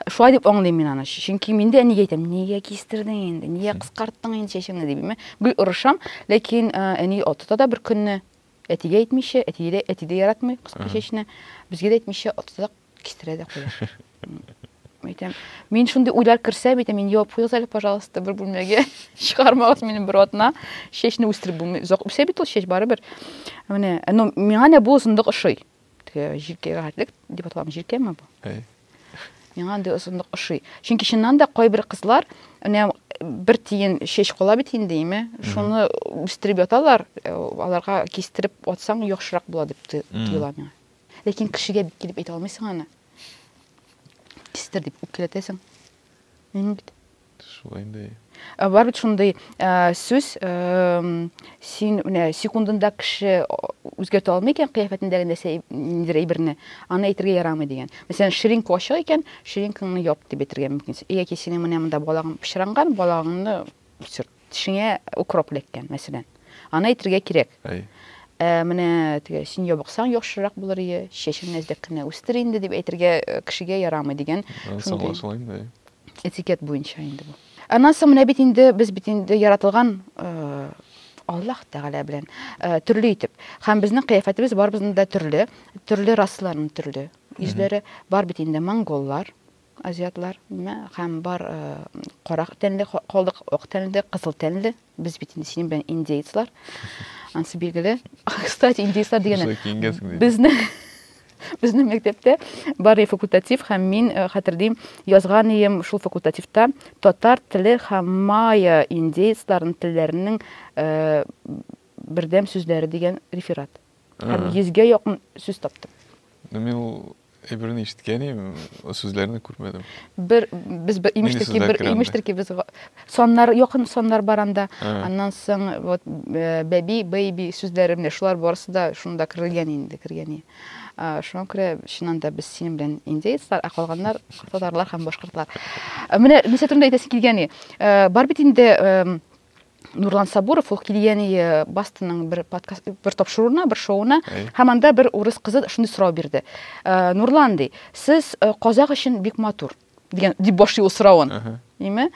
шуай деп оңлайым мен аны. Шынки менде әнеге айтам, неге кестірдің енді, неге қысқарттың енді шешіңді деп еме. Гүл ұрышам, лекен әне отыта да бір күнні әтеге айтмейші, әтеде яратмай қысқы шешіне, бізге де айтмейші, отыта да кестіреді қояр. Мен шундай ойлар кірсем, мен жауап қойылсайлы, пожалуйста, бір бөлмеге шығармағыз менің бір отына шешіні өстіріп болмай. Зоқ үпсе бет ол шеш бары бір. Меңа не бұл ұзындық ұшый. Жиркеге ғатлік, деп атылам, жирке ма бұл? Меңа не ұзындық ұшый. Шынки шыннан да қой бір қызлар, бір тиін шеш қола бетейін дейме, шуны өстіріп аталар, аларға кестіріп отсаң, жоқшырақ болады деп түйіла меңа. Лекен кішіге келіп айта алмайсың аны. Кестір деп өкелетесің. Мен бит. Шулайындай. Бар бит шундай сөз, сен секундында кіші өзгерті алмай екен, қияфетіндегі нәсе ейбіріне, аны әйтірге ярамай деген. Мәселен, ширинг қошық екен, ширингіңні yoп деп әйтірге мүмкінсіз. Еге сенің мұнда балағын пішіранған, балағыңны тішіңе укроп леккен, мәселен. Аны әйтірге керек. Міне сен жобықсаң жоқшырақ болар ие, шешің нәздікіне өстірейінді деп әйтірге кішіге ярамай деген этикет бойынша енді бұл. Анасы міне бетінде, біз бетінде яратылған Аллах тағала білен түрлі етіп. Хам біздің қияфетіміз бар біздіңді түрлі расыларының түрлі. Yüzleri бар бетінде монголлар, азиатлар, хам бар қорақ тәнлі, қолдық оқ тәнлі, қызыл тәнлі, біз бетінде сенің білен индейцлар. Ансы белгілі. Кстати, индейцлар дегені біздің мектепте бар факультатив, һәм мен хәтердейм, язған ем шул факультативта татар тілі һәм майя индейцларының тілдерінің бірдем сүзлері деген реферат. Һәм 100-ге якын сүз таптым. Мен Әйберне ишеткәнем, сүзләрне күрмәдем. Biz имештирки biz sonlar yakın sonlar baranda andan soң вот baby сүзләре менә шулар барысы да шунда кергән. Шуңа күрә шуннан да без синең белән индеецлар, калганнар татарлар һәм башкортлар. Менә нәрсә турында әйтәсе килгәне, бар бит инде Нурлан Сабуров ул килгәне Бастының бер подкаст, бер тапшыруына, бер шоуына, һәм анда бер урыс кызы шундый сорау бирде. Нурлан ди, сез казак өчен бик матур дигән дип башлый ул сорауын. Име?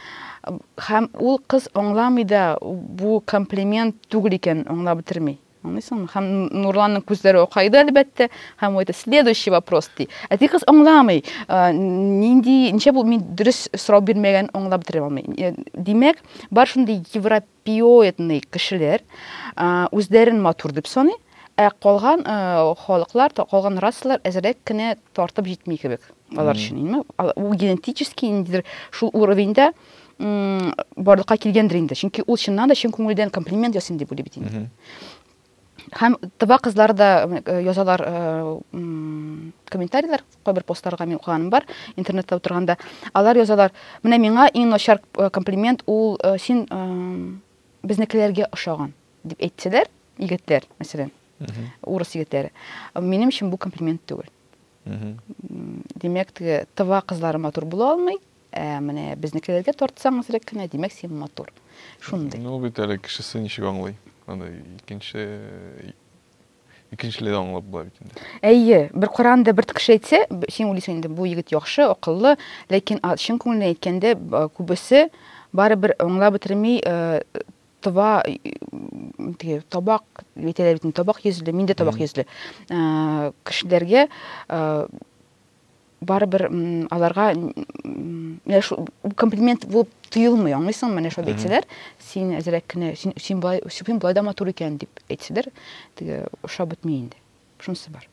Һәм ул кыз аңламый да бу комплимент түгел икән, аңлап бетерми. Аңлыйсыңмы? Һәм Нурланның күзләре акайды әлбәттә, һәм ул следующий вопрос ди. Әти кыз аңламый, ничә бу мин дөрес сорау бирмәгән аңлап бетерә алмый. Димәк, бар шундый европеоидный кешеләр үзләрен матур дип саный, калган халыклар, калган расалар әзрәк кенә тартып җитми кебек. Алар өчен, инде. Ул генетически индидер шул уровеньда барлыкка килгәндер инде. Чөнки ул чыннан да чын күңелдән комплимент ясый дип уйлый бит инде. Һәм таба кызлар да язалар комментарийлар, кайбер постларга мин укыганым бар, интернетта утырганда. Алар язалар, менә миңа иң начар комплимент ул син безнекеләргә ошаган дип әйтсәләр, егетләр, мәсәлән, урыс егетләре. Минем өчен бу комплимент түгел. Димәк, таба кызлары матур була алмый, менә безнекеләргә тартсаң әзрәк кенә, димәк син матур. Шундый. Ну, бит әле кешесе ничек аңлый? Анда икенчеләр аңлап була бит инде. Әйе, бер Коранда бер кеше әйтсә, син уйлыйсың инде бу егет яхшы, акыллы, ләкин чын күңелдән әйткәндә күбесе барыбер аңлап бетерми, табак әйтәләр бит, табак йөзле, мин дә табак йөзле кешеләргә барыбер аларга комплимент булып тоелмый, аңлыйсың, менә шул әйтсәләр, син әзрәк кенә, син болай да матур икән дип әйтсәләр, ошап бетми инде. Шунысы бар.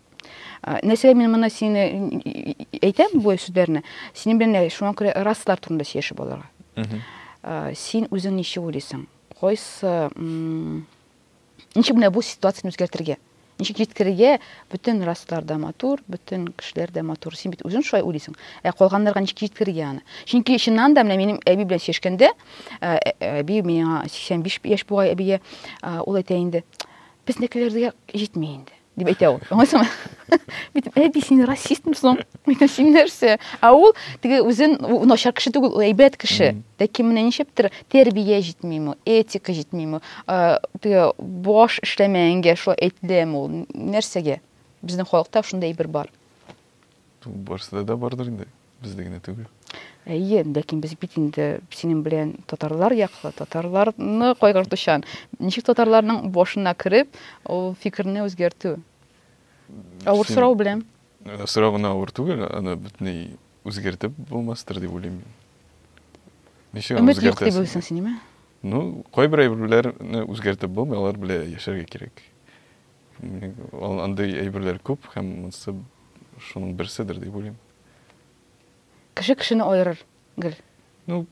Нәрсәгә мин моны сине әйтәм бу сүзләрне? Синең белән шуңа күрә раслар турында сөйләшеп алырга. Син үзең ничек уйлыйсың? Кайсы ничек менә бу ситуацияны үзгәртергә? Ничек җиткерергә бөтен раслар да матур, бөтен кешеләр дә матур. Син бит үзең шулай уйлыйсың. Калганнарга ничек җиткерергә аны? Чөнки чыннан да менә минем әби белән сөйләшкәндә, әби миңа 85 яшь бугай әбие, ул әйтә инде, безнекеләргә җитми инде дип әйтә ул. Аңлыйсыңмы? Бит әби син расистмсың. Әйтә син нәрсә? Ул теге үзен начар кеше түгел, әйбәт кеше. Ләкин менә ничектер тәрбия җитмиме, этика җитмиме, теге баш эшләмәгәнгә шулай әйтеләме ул? Нәрсәгә? Безнең халыкта шундай бер бар. Барсыда да бардыр инде, бездә генә түгел. Әйе, ләкин без бит инде синең белән татарлар яклы, татарларны кайгыртучан. Ничек татарларның башына кирип, ул фикерне үзгәртү? Авыр сорау белән. Сорауны авыр түгел, аны бөтенләй үзгәртеп булмастыр дип уйлыйм. Ничек аны үзгәртәсең? Үмет юк дип уйлыйсың син, әйме? Ну, кайбер әйберләрне үзгәртеп булмый, алар белән яшәргә кирәк. Андай әйберләр күп, һәм монысы шуның берседер дип уйлыйм. Кеше кешене айырыр, гел. Ну,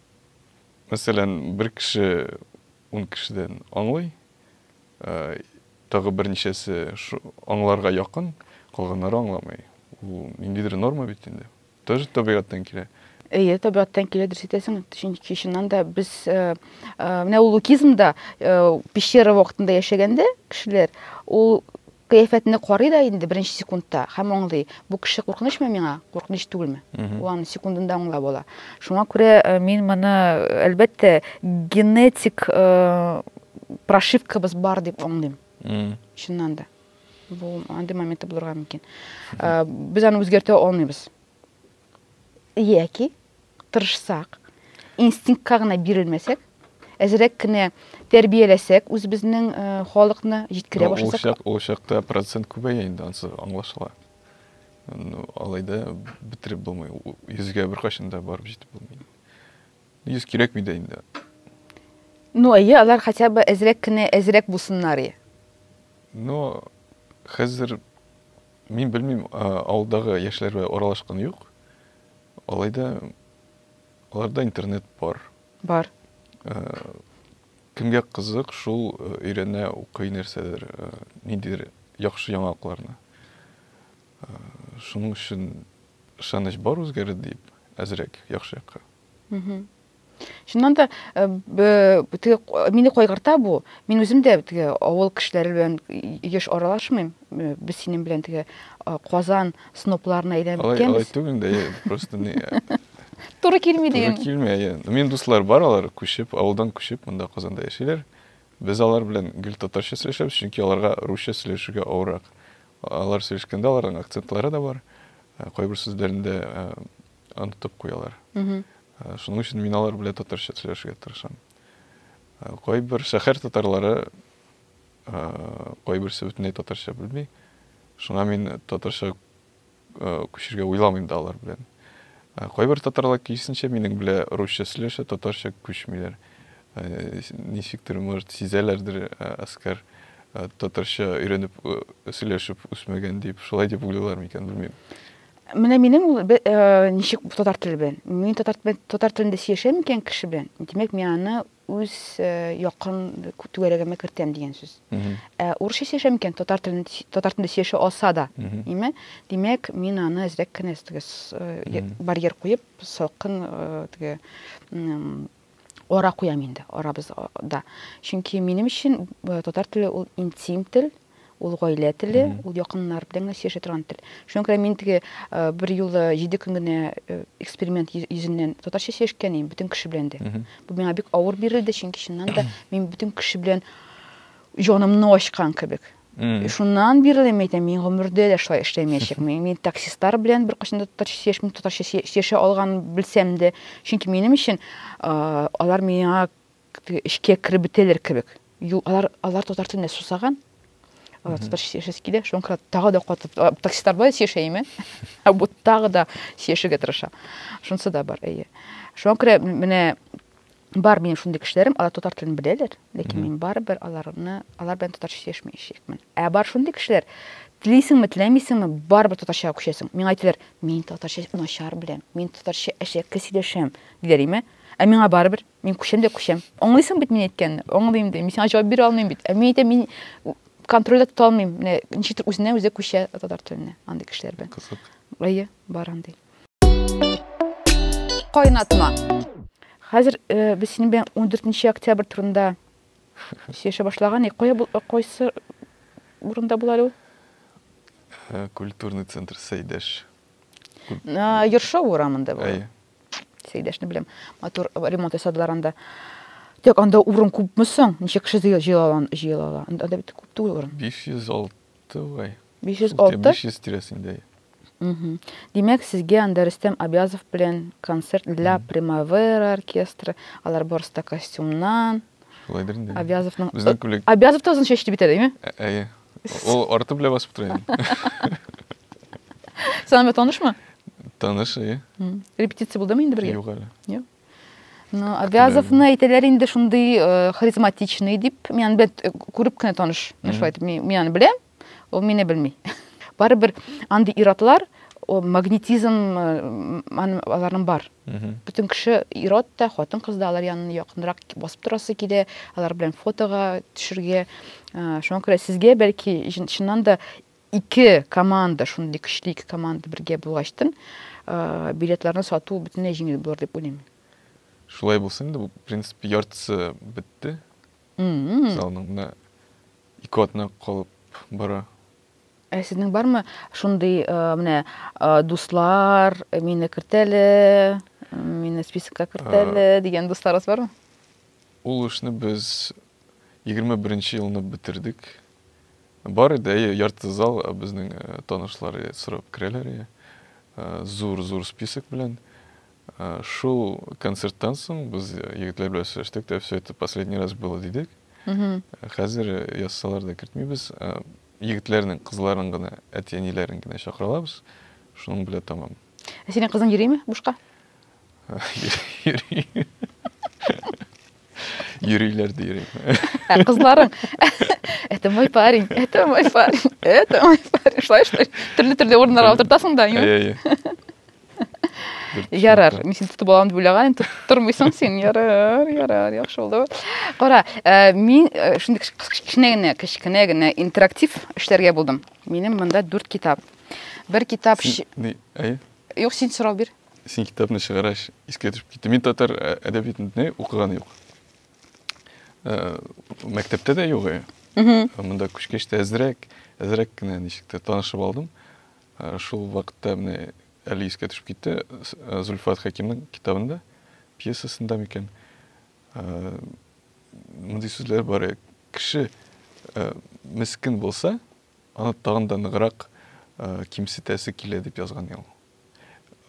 мәсәлән, бер кеше 10 кешедән аңлый, тагы берничәсе аңларга якын, калганнары аңламый. Ул ниндидер норма бит инде. Тоже табигатьтән килә. Әйе, табигатьтән килә дөрес әйтәсең. Чөнки чыннан да без менә ул лукизмда пещера вакытында яшәгәндә кешеләр ул кыяфәтне карый да инде беренче секундта һәм аңлый. Бу кеше куркынычмы миңа, куркыныч түгелме? Ул аны секундында аңлап ала. Шуңа күрә мин моны әлбәттә генетик прошивкабыз бар дип аңлыйм. Чыннан да. Бу андый моментта булырга мөмкин. Без аны үзгәртә алмыйбыз. Яки тырышсак, инстинктка гына бирелмәсәк, әзрәк кенә тәрбияләсәк, үзебезнең халыкны җиткерә башласак, ул чакта процент күбәя инде, ансы аңлашыла. Алайда битереп булмый, 100гә беркайчан да барып җитеп булмый. 100 кирәкми дә инде. Ну, әйе, алар хотя бы әзрәк булсыннар. Ну, хәзер мин белмим, авылдагы яшьләр аралашкан юк. Алайда аларда интернет бар. Бар. Кемгә кызык, шул өйрәнә, укый нәрсәдер, ниндидер яхшы яңалыкларны. Шуның өчен ышаныч бар үзгәрде дип, әзрәк яхшы якка. Шуннан да мине кайгырта бу. Мин үзем дә авыл кешеләре белән еш аралашмыйм. Без синең белән Казан снопларына әйләнеп Алай киткәнбез. түгел дә, просто не Туры килми туры дигән. килмәй. Мен дуслар бар, алар күчеп, авылдан күчеп, монда Казанда яшиләр. Без алар белән гел татарча сөйләшәбез, чөнки аларга русча сөйләшергә авыррак. Алар сөйләшкәндә аларның акцентлары да бар. Кайбер сүзләрендә онытып куялар. Шуның өчен мин алар белән татарча сөйләшергә тырышам. Кайбер шәһәр татарлары кайберсе бөтенләй татарча белми. Шуңа мин татарча күчергә уйламыйм да алар белән. Кайбер татарлар кисенчә минең белән русча сөйләшә, татарча күчмиләр. Ничектер, может, сизәләрдер, аскар татарча өйрәнеп сөйләшеп үсмәгән дип, шулай дип уйлыйлар микән, белмим. Менә минем ничек татар теле белән. Мин татар телендә сөйләшәм икән кеше белән. Димәк, мин аны үз якын түгәрәгемә кертәм дигән сүз. Урысча сөйләшәм икән татар телендә сөйләшә алса да, име? Димәк, мин аны әзрәк кенә барьер куеп, салкын ара куям инде, арабызда. Чөнки минем өчен татар теле ул интим тел, ул гаилә теле, ул якыннар белән сөйләшә торган тел. Шуңа күрә мин бер юлы 7 көн генә эксперимент йөзеннән татарча сөйләшкән идем бөтен кеше белән дә. Бу миңа бик авыр бирелде, чөнки шуннан да мин бөтен кеше белән җанымны ачкан кебек. Шуннан бирле әйтәм, мин гомердә дә шулай эшләмәячәкмен. Мин таксистлар белән бер кашында татарча сөйләшә алган белсәм дә, чөнки минем өчен алар миңа эшкә кереп бетәләр кебек. Алар татар телендә сусаган. Татарча сөйләшәсе килә, шуңа күрә тагы да катып таксистлар белән сөйләшәйме? Бу тагы да сөйләшергә тырыша. Шунысы да бар, әйе. Шуңа күрә менә бар минем шундый кешеләрем, алар татар телен беләләр, ләкин мин барыбер алар белән татарча сөйләшмәячәкмен. Бар шундый кешеләр, телисеңме, теләмисеңме, барыбер татарчага күчәсең. Миңа әйтәләр, мин татарча начар беләм, мин татарча әшәккә сөйләшәм, диләр име? Миңа барыбер, мин күчәм дә күчәм. Аңлыйсың бит мин әйткәнне? Аңлыйм дә, мин сиңа җавап бирә алмыйм бит. Мин әйтәм, мин контрольдә тота алмыйм. Ничектер үзенә-үзе күчә татар теленә, андый кешеләр белән. Кызык. Әйе, бар андый. Кайнатма. Хәзер без синең белән 14 октябрь турында сөйләшә башлаган. Кайсы урында булар ул? Культурный центр Сәйдәш. Йоршау урамында булар. Сәйдәшне беләм. Матур ремонт ясадылар анда. Тик анда урын күпме соң? Ничек кеше җыела? Анда бит күп түгел урын. 506 вай. 506? 500 тирәсендә. Димәк, сезгә анда Рөстәм Абязов белән концерт для Primavera оркестры, алар барысы костюмнан. Шулайдыр инде. Абязовның Безнең күлек. Абязов та озын чәчле бит, әйеме? Әйе. Ул арты белән басып тора инде. Сәламәт танышмы? Таныш, әйе. Репетиция булдымы инде бергә? Юк әле. Юк. Ну, Абязовны әйтәләр инде шундый харизматичный дип, мин бит күреп кенә таныш. Шулай итеп, мин аны беләм, ул мине белми. Барыбер андый иратлар, магнетизм аларның бар. Бүтән кеше ират та, хатын-кыз да алар янына якынрак басып торасы килә, алар белән фотога төшергә. Шуңа күрә сезгә бәлки чыннан да 2 команда, шундый көчле 2 команда бергә булгачтын, билетларны сату бөтенләй җиңел булыр дип уйлыйм. Шулай булса инде, в принципе, яртысы бетте. Залның 2 атна калып бара. Сезнең бармы шундый менә дуслар, мине кертәле, мине спискка кертәле дигән дусларыбыз бармы? Ул эшне без 21 елны бетердек. Бар иде, ярты зал безнең танышлар сорап керәләр. Зур список белән. Шул концерттан соң без егетләр белән сөйләштек, все это последний раз было дидек. Хәзер яссалар да кертмибез. Егетләрнең, кызларның гына, әти-әниләрен генә чакыралабыз. Шуның белән тамам. Синең кызың йөрийме бушка? Йөриләр дә йөри. Кызларың. Это мой парень, это мой парень, это мой парень. Шулай, төрле урыннарга утыртасың да, Әйе. Ярар, мин син тотып алам дип уйлаган, тормыйсың син. Ярар, яхшы булды. Кара, мин шундый кичкенә генә интерактив эшләргә булдым. Минем монда 4 китап. Бер китап... Әйе. Юк, син сорау бир. Сен китапны чыгараш искә төшеп китте. Мин татар әдәбиятын укыган юк. Мәктәптә дә юк. Монда күчкәч тә әзрәк кенә ничектер танышып алдым. Шул вакытта менә әле искә төшеп китте. Зульфат Хакимның китабында, пьесасында микән. Мондый сүзләр бар. Кеше мискин булса, аны тагын да ныграк кимсетәсе килә дип язган ул.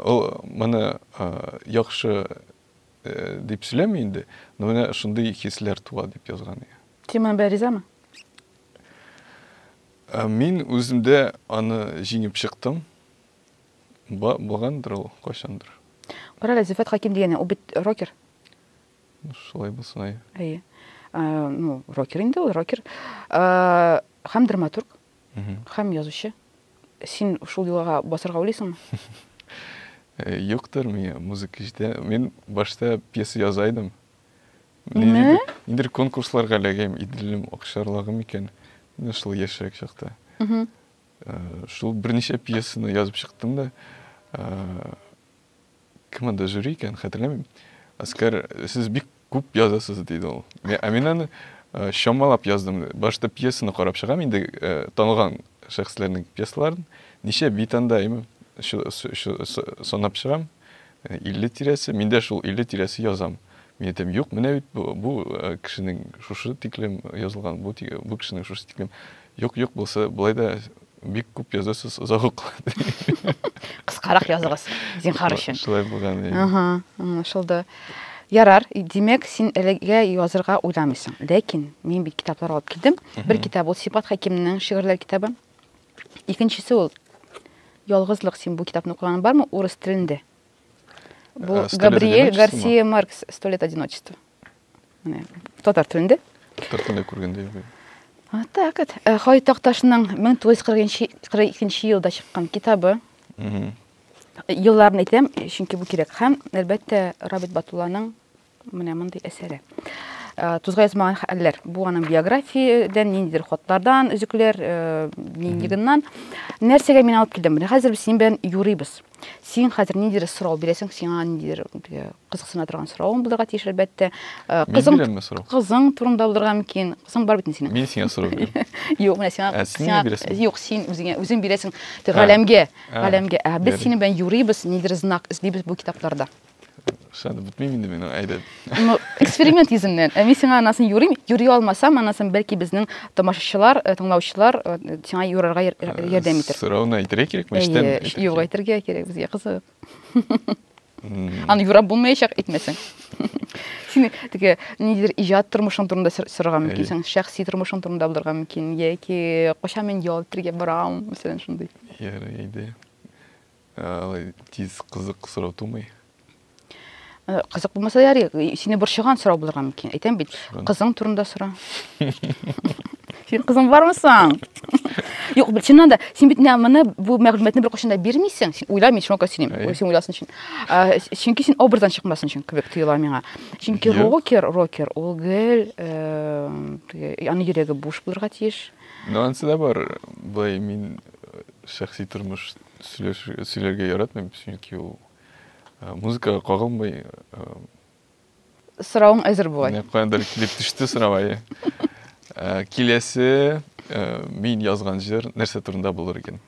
Ул моны яхшы дип сөйләми инде, но менә шундый хисләр туа дип язган. Син моны ризамы? Мин үземдә аны җиңеп чыктым. Булгандыр ул кайчандыр. Кара, Зульфат Хаким дигәне, ул бит рокер. Шулай булсын. Әйе. Ну, рокер инде, ул рокер. Һәм драматург, һәм язучы. Син шул юлга басырга уйлыйсыңмы? Юктыр, мин музыка җитә. Мин башта пьеса язайдым. Нидер конкурсларга эләгәм, иделем, акчарлагым икән. Менә шул яшьрәк чакта. Шул берничә пьесаны язып чыктым да, кем анда жюри икән, хәтерләмим. Аскар, сез бик күп язасыз диде ул. Мин аны шамалап яздым. Башта пьесаны карап чыгам, инде танылган шәхесләрнең пьесаларын. Ничә бит анда име? Санап чыгам. 50 тирәсе, мин дә шул 50 тирәсе язам. Мин әйтәм, юк, менә бит бу кешенең шушы тиклем язылган, бу кешенең шушы тиклем. Юк булса, булай да бик күп язасыз, озак укыды. Кыскарак языгыз, зинһар өчен. Шулай булган. Шулда. Ярар, демәк, син әлегә язырга уйламыйсың. Ләкин мин бит китаплар алып килдем. Бер китап ул Зульфат Хакимның шигырьләр китабы. Икенчесе ул Ялгызлык. Син бу китапны укыган бармы? Урыс телендә. Бу Габриэль Гарсия Маркес «100 лет одиночества». Татар телендә. Татар телендә күргәндә. Так, Хай Такташның 1942 елда чыккан китабы. Елларны әйтәм, чөнки бу кирәк. Һәм әлбәттә Рабит Батулланың менә мондый әсәре. Тузга язмаган хәлләр. Бу аның биографиядан, ниндидер хатлардан, өзекләр, нинdigеннән. Нәрсәгә мин алып килдем? Менә хәзер без син белән юрыйбыз. Син хәзер ниндидер сорау бирәсең, сиңа ниндидер кызыксына торган сорауын булдырга тиеш әлбәттә. Кызың турында булдырга мөмкин. Кызың бар бит синең. Мин сиңа сорау бирәм. Юк, менә сиңа юк, син үзең бирәсең галәмгә. Без синең белән юрыйбыз, ниндидер знак эзлибез бу китапларда. Шәһәр битмим инде мен әйдә. Ну, эксперимент йөзеннән. Мин сиңа анасын юрый алмасам, анасын бәлки безнең тамашачылар, тыңлаучылар сиңа юрарга ярдәм итер. Сорауны әйтергә кирәк, мәштән. Юк, әйтергә кирәк, безгә кызык. Аны юрап булмаячак әйтмәсәң. Син теге нидер иҗат тормышың турында сорарга мөмкин, син шәхси тормышың турында булдырга мөмкин, яки качан мен ял итәргә барам, мәсәлән шундый. Ярый. Тиз кызык сорау тумый. Кызык булмаса ярый, сине борчыган сорау булырга мөмкин. Әйтәм бит, кызың турында сора. Син кызың бармы соң? Юк, чыннан да, син бит моны бу мәгълүматны бер кашында бирмисең. Син уйламый, шуңа синем. Син уйласын өчен. Чөнки син образдан чыкмасын өчен кебек тоела миңа. Чөнки рокер, ул гел аны йөрәге буш булырга тиеш. Нуансы да бар. Бай мин шәхси тормыш сөйләргә яратмыйм, чөнки ул музыкага кагылмый. Сорауың әзер булай. Менә каяндыр килеп төште сорау. Киләсе мин язган җыр нәрсә турында булыр икән?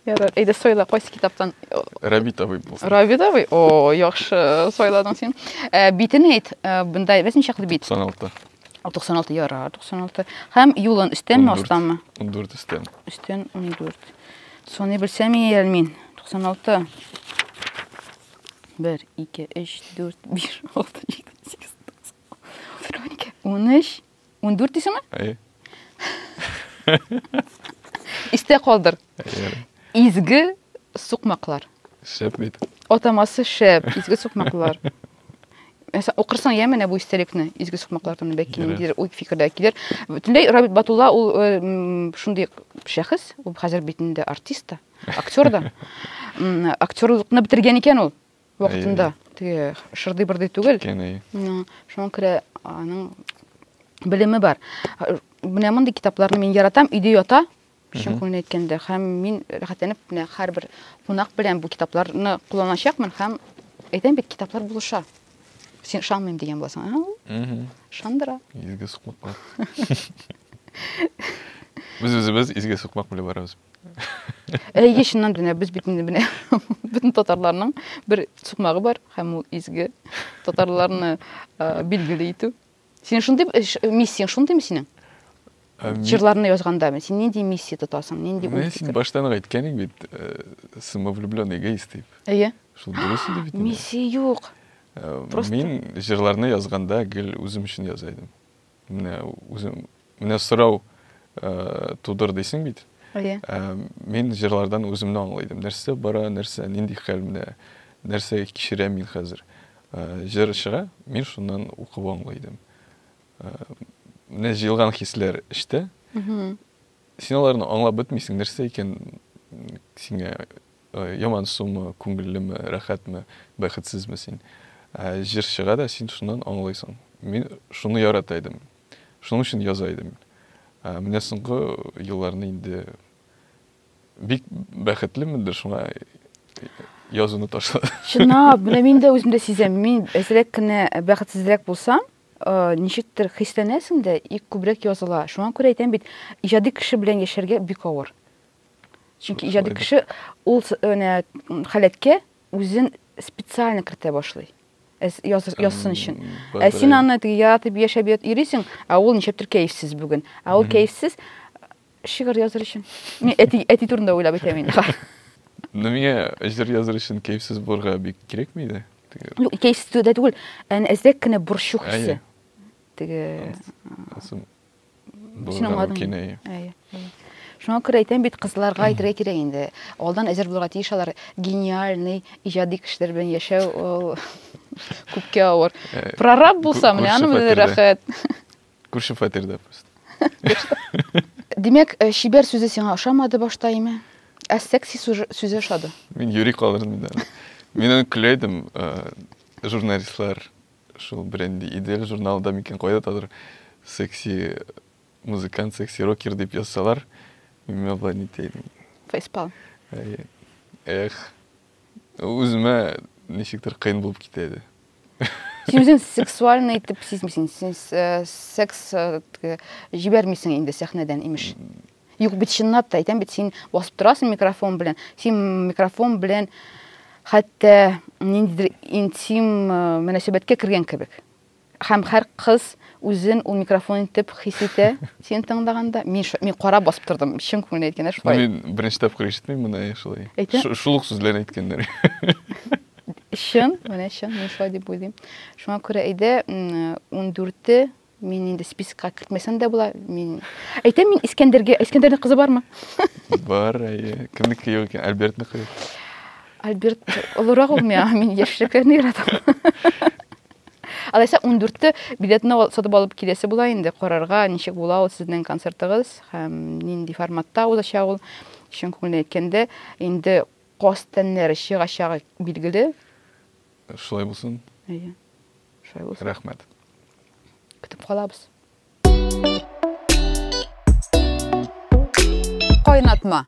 Ярар, әйдә сойла, кайсы китаптан? Рабит абый булсын. Рабит абый? О, яхшы сайладың син. Битен әйт, бунда без ничаклы бит? 96. 96 ярар, 96. Һәм юлын өстәнме, астанмы? 14 өстән. Өстән 14. Соны белсәм ел мин. 96. 1, 2, 3, 4, 5, 6, 7, 8, 9, 13, 14 дисеңме? Әйе. Истә калдыр. Изге сукмаклар. Шәп бит. Атамасы шәп, изге сукмаклар. Mesela okursan yemen bu istelikni, izgi sokmaklardan belki nidir, o fikirde kiler. Tünde Rabit Batullah o şunday şahıs, o hazır bitinde artista, aktör da. Aktörlükni bitirgen iken ol vaqtında. Tege şırdı birdi tugul. Şuna göre aның bilimi бар. Менә мондый китапларны мин яратам, өйдә ята, Шын күңелден әйткәндә, һәм мин рәхәтләнеп менә һәрбер кунак белән бу китапларны кулланачакмын һәм әйтәм бит китаплар булыша. Син ышанмыйм дигән буласың. Ышандыра. Изге сукмак. Без үзебез изге сукмак белән барабыз. Әйе, чыннан да без бит инде менә бүтән татарларның бер сукмагы бар һәм ул изге татарларны билгеле итү. Син шундый миссияң шундыймы синең? Җырларны язганда син нинди миссия тотасың? Нинди ул? Син баштан әйткән идең бит, самовлюбленный эгоист дип. Әйе. Шул дөрес иде бит. Миссия юк. Мин җырларны язганда гел үзем өчен язайдым. Менә сорау тудыр дисең бит. Әйе. Мин җырлардан үземне аңлыйдым. Нәрсә бара, нәрсә, нинди хәл менә, нәрсә кичерәм мин хәзер. Җыр чыга, мин шуннан укып аңлыйдым. Менә җыелган хисләр эштә. Син аларны аңлап бетмисең, нәрсә икән сиңа яман сумы, күңеллеме, рәхәтме, бәхетсезме син. Җыр чыга да син шуннан аңлыйсың. Мин шуны яратайдым. Шуның өчен язайдым. Менә соңгы елларны инде бик бәхетлемендер, шуңа язуны ташладым. Чынлап, менә мин дә үземдә сизәм. Мин әзрәк кенә бәхетсезрәк булсам, ничектер хисләнәсең дә, күбрәк языла. Шуңа күрә әйтәм бит, иҗади кеше белән яшәргә бик авыр. Чөнки иҗади кеше ул халәткә үзен специально кертә башлый. Язсын өчен. Син аны яратып яшәп йөрисең, ул ничектер кәефсез бүген. Ул кәефсез шигырь языр өчен. Мин әти турында уйлап әйтәм инде. Миңа җыр языр өчен кәефсез булырга бик кирәкме иде? Юк, кәефсез түгел, әзрәк кенә борчу хисе. Син аңладың. Шуңа күрә әйтәм бит, кызларга әйтергә кирәк инде. Алдан әзер булырга тиеш алар. Гениальный, иҗади кешеләр белән яшәү күпкә авыр. Прораб булса, менә аны белән рәхәт. Күрше фатирда просто. Димәк, шибәр сүзе сиңа ошамады башта име? Секси сүзе ошады. Мин юри калырдым да. Мин аны күләйдем, журналистлар шул бренди идеал журналда микән кайдадыр секси музыкант, секси рокер дип язсалар, мин болай нитәйдем. Фейспалм. Үземә ничектер кыен булып китә иде. Син үзең сексуальный итеп сизмисең, син секс җибәрмисең инде сәхнәдән имеш. Юк бит чынлап та әйтәм бит, син басып торасың микрофон белән. Син микрофон белән хәтта ниндидер интим мөнәсәбәткә кергән кебек. Һәм һәр кыз үзен ул микрофон итеп хис итә. Син тыңлаганда мин карап басып тордым. Чын күңелдән әйткәндә шулай. Мин беренче тапкыр ишетмим моны шулай. Шул ук сүзләрне әйткәннәр. Чын, менә чын, мин шулай дип уйлыйм. Шуңа күрә әйдә 14-те мин инде спискка кертмәсәм дә була. Мин әйтәм, мин Искәндәрнең кызы бармы? Бар, әйе. Кемнеке юк икән? Альбертнеке. Альберт олорак ул мин яшьлекләрне яратам. Алайса 14-те билетны сатып алып киләсе була инде, карарга ничек була ул сезнең концертыгыз һәм нинди форматта узачак ул. Чын күңелдән әйткәндә, инде костәннәре чыгачагы билгеле. Шулай булсын. Әйе. Шулай булсын. Рәхмәт. Көтеп калабыз. Кайнатма.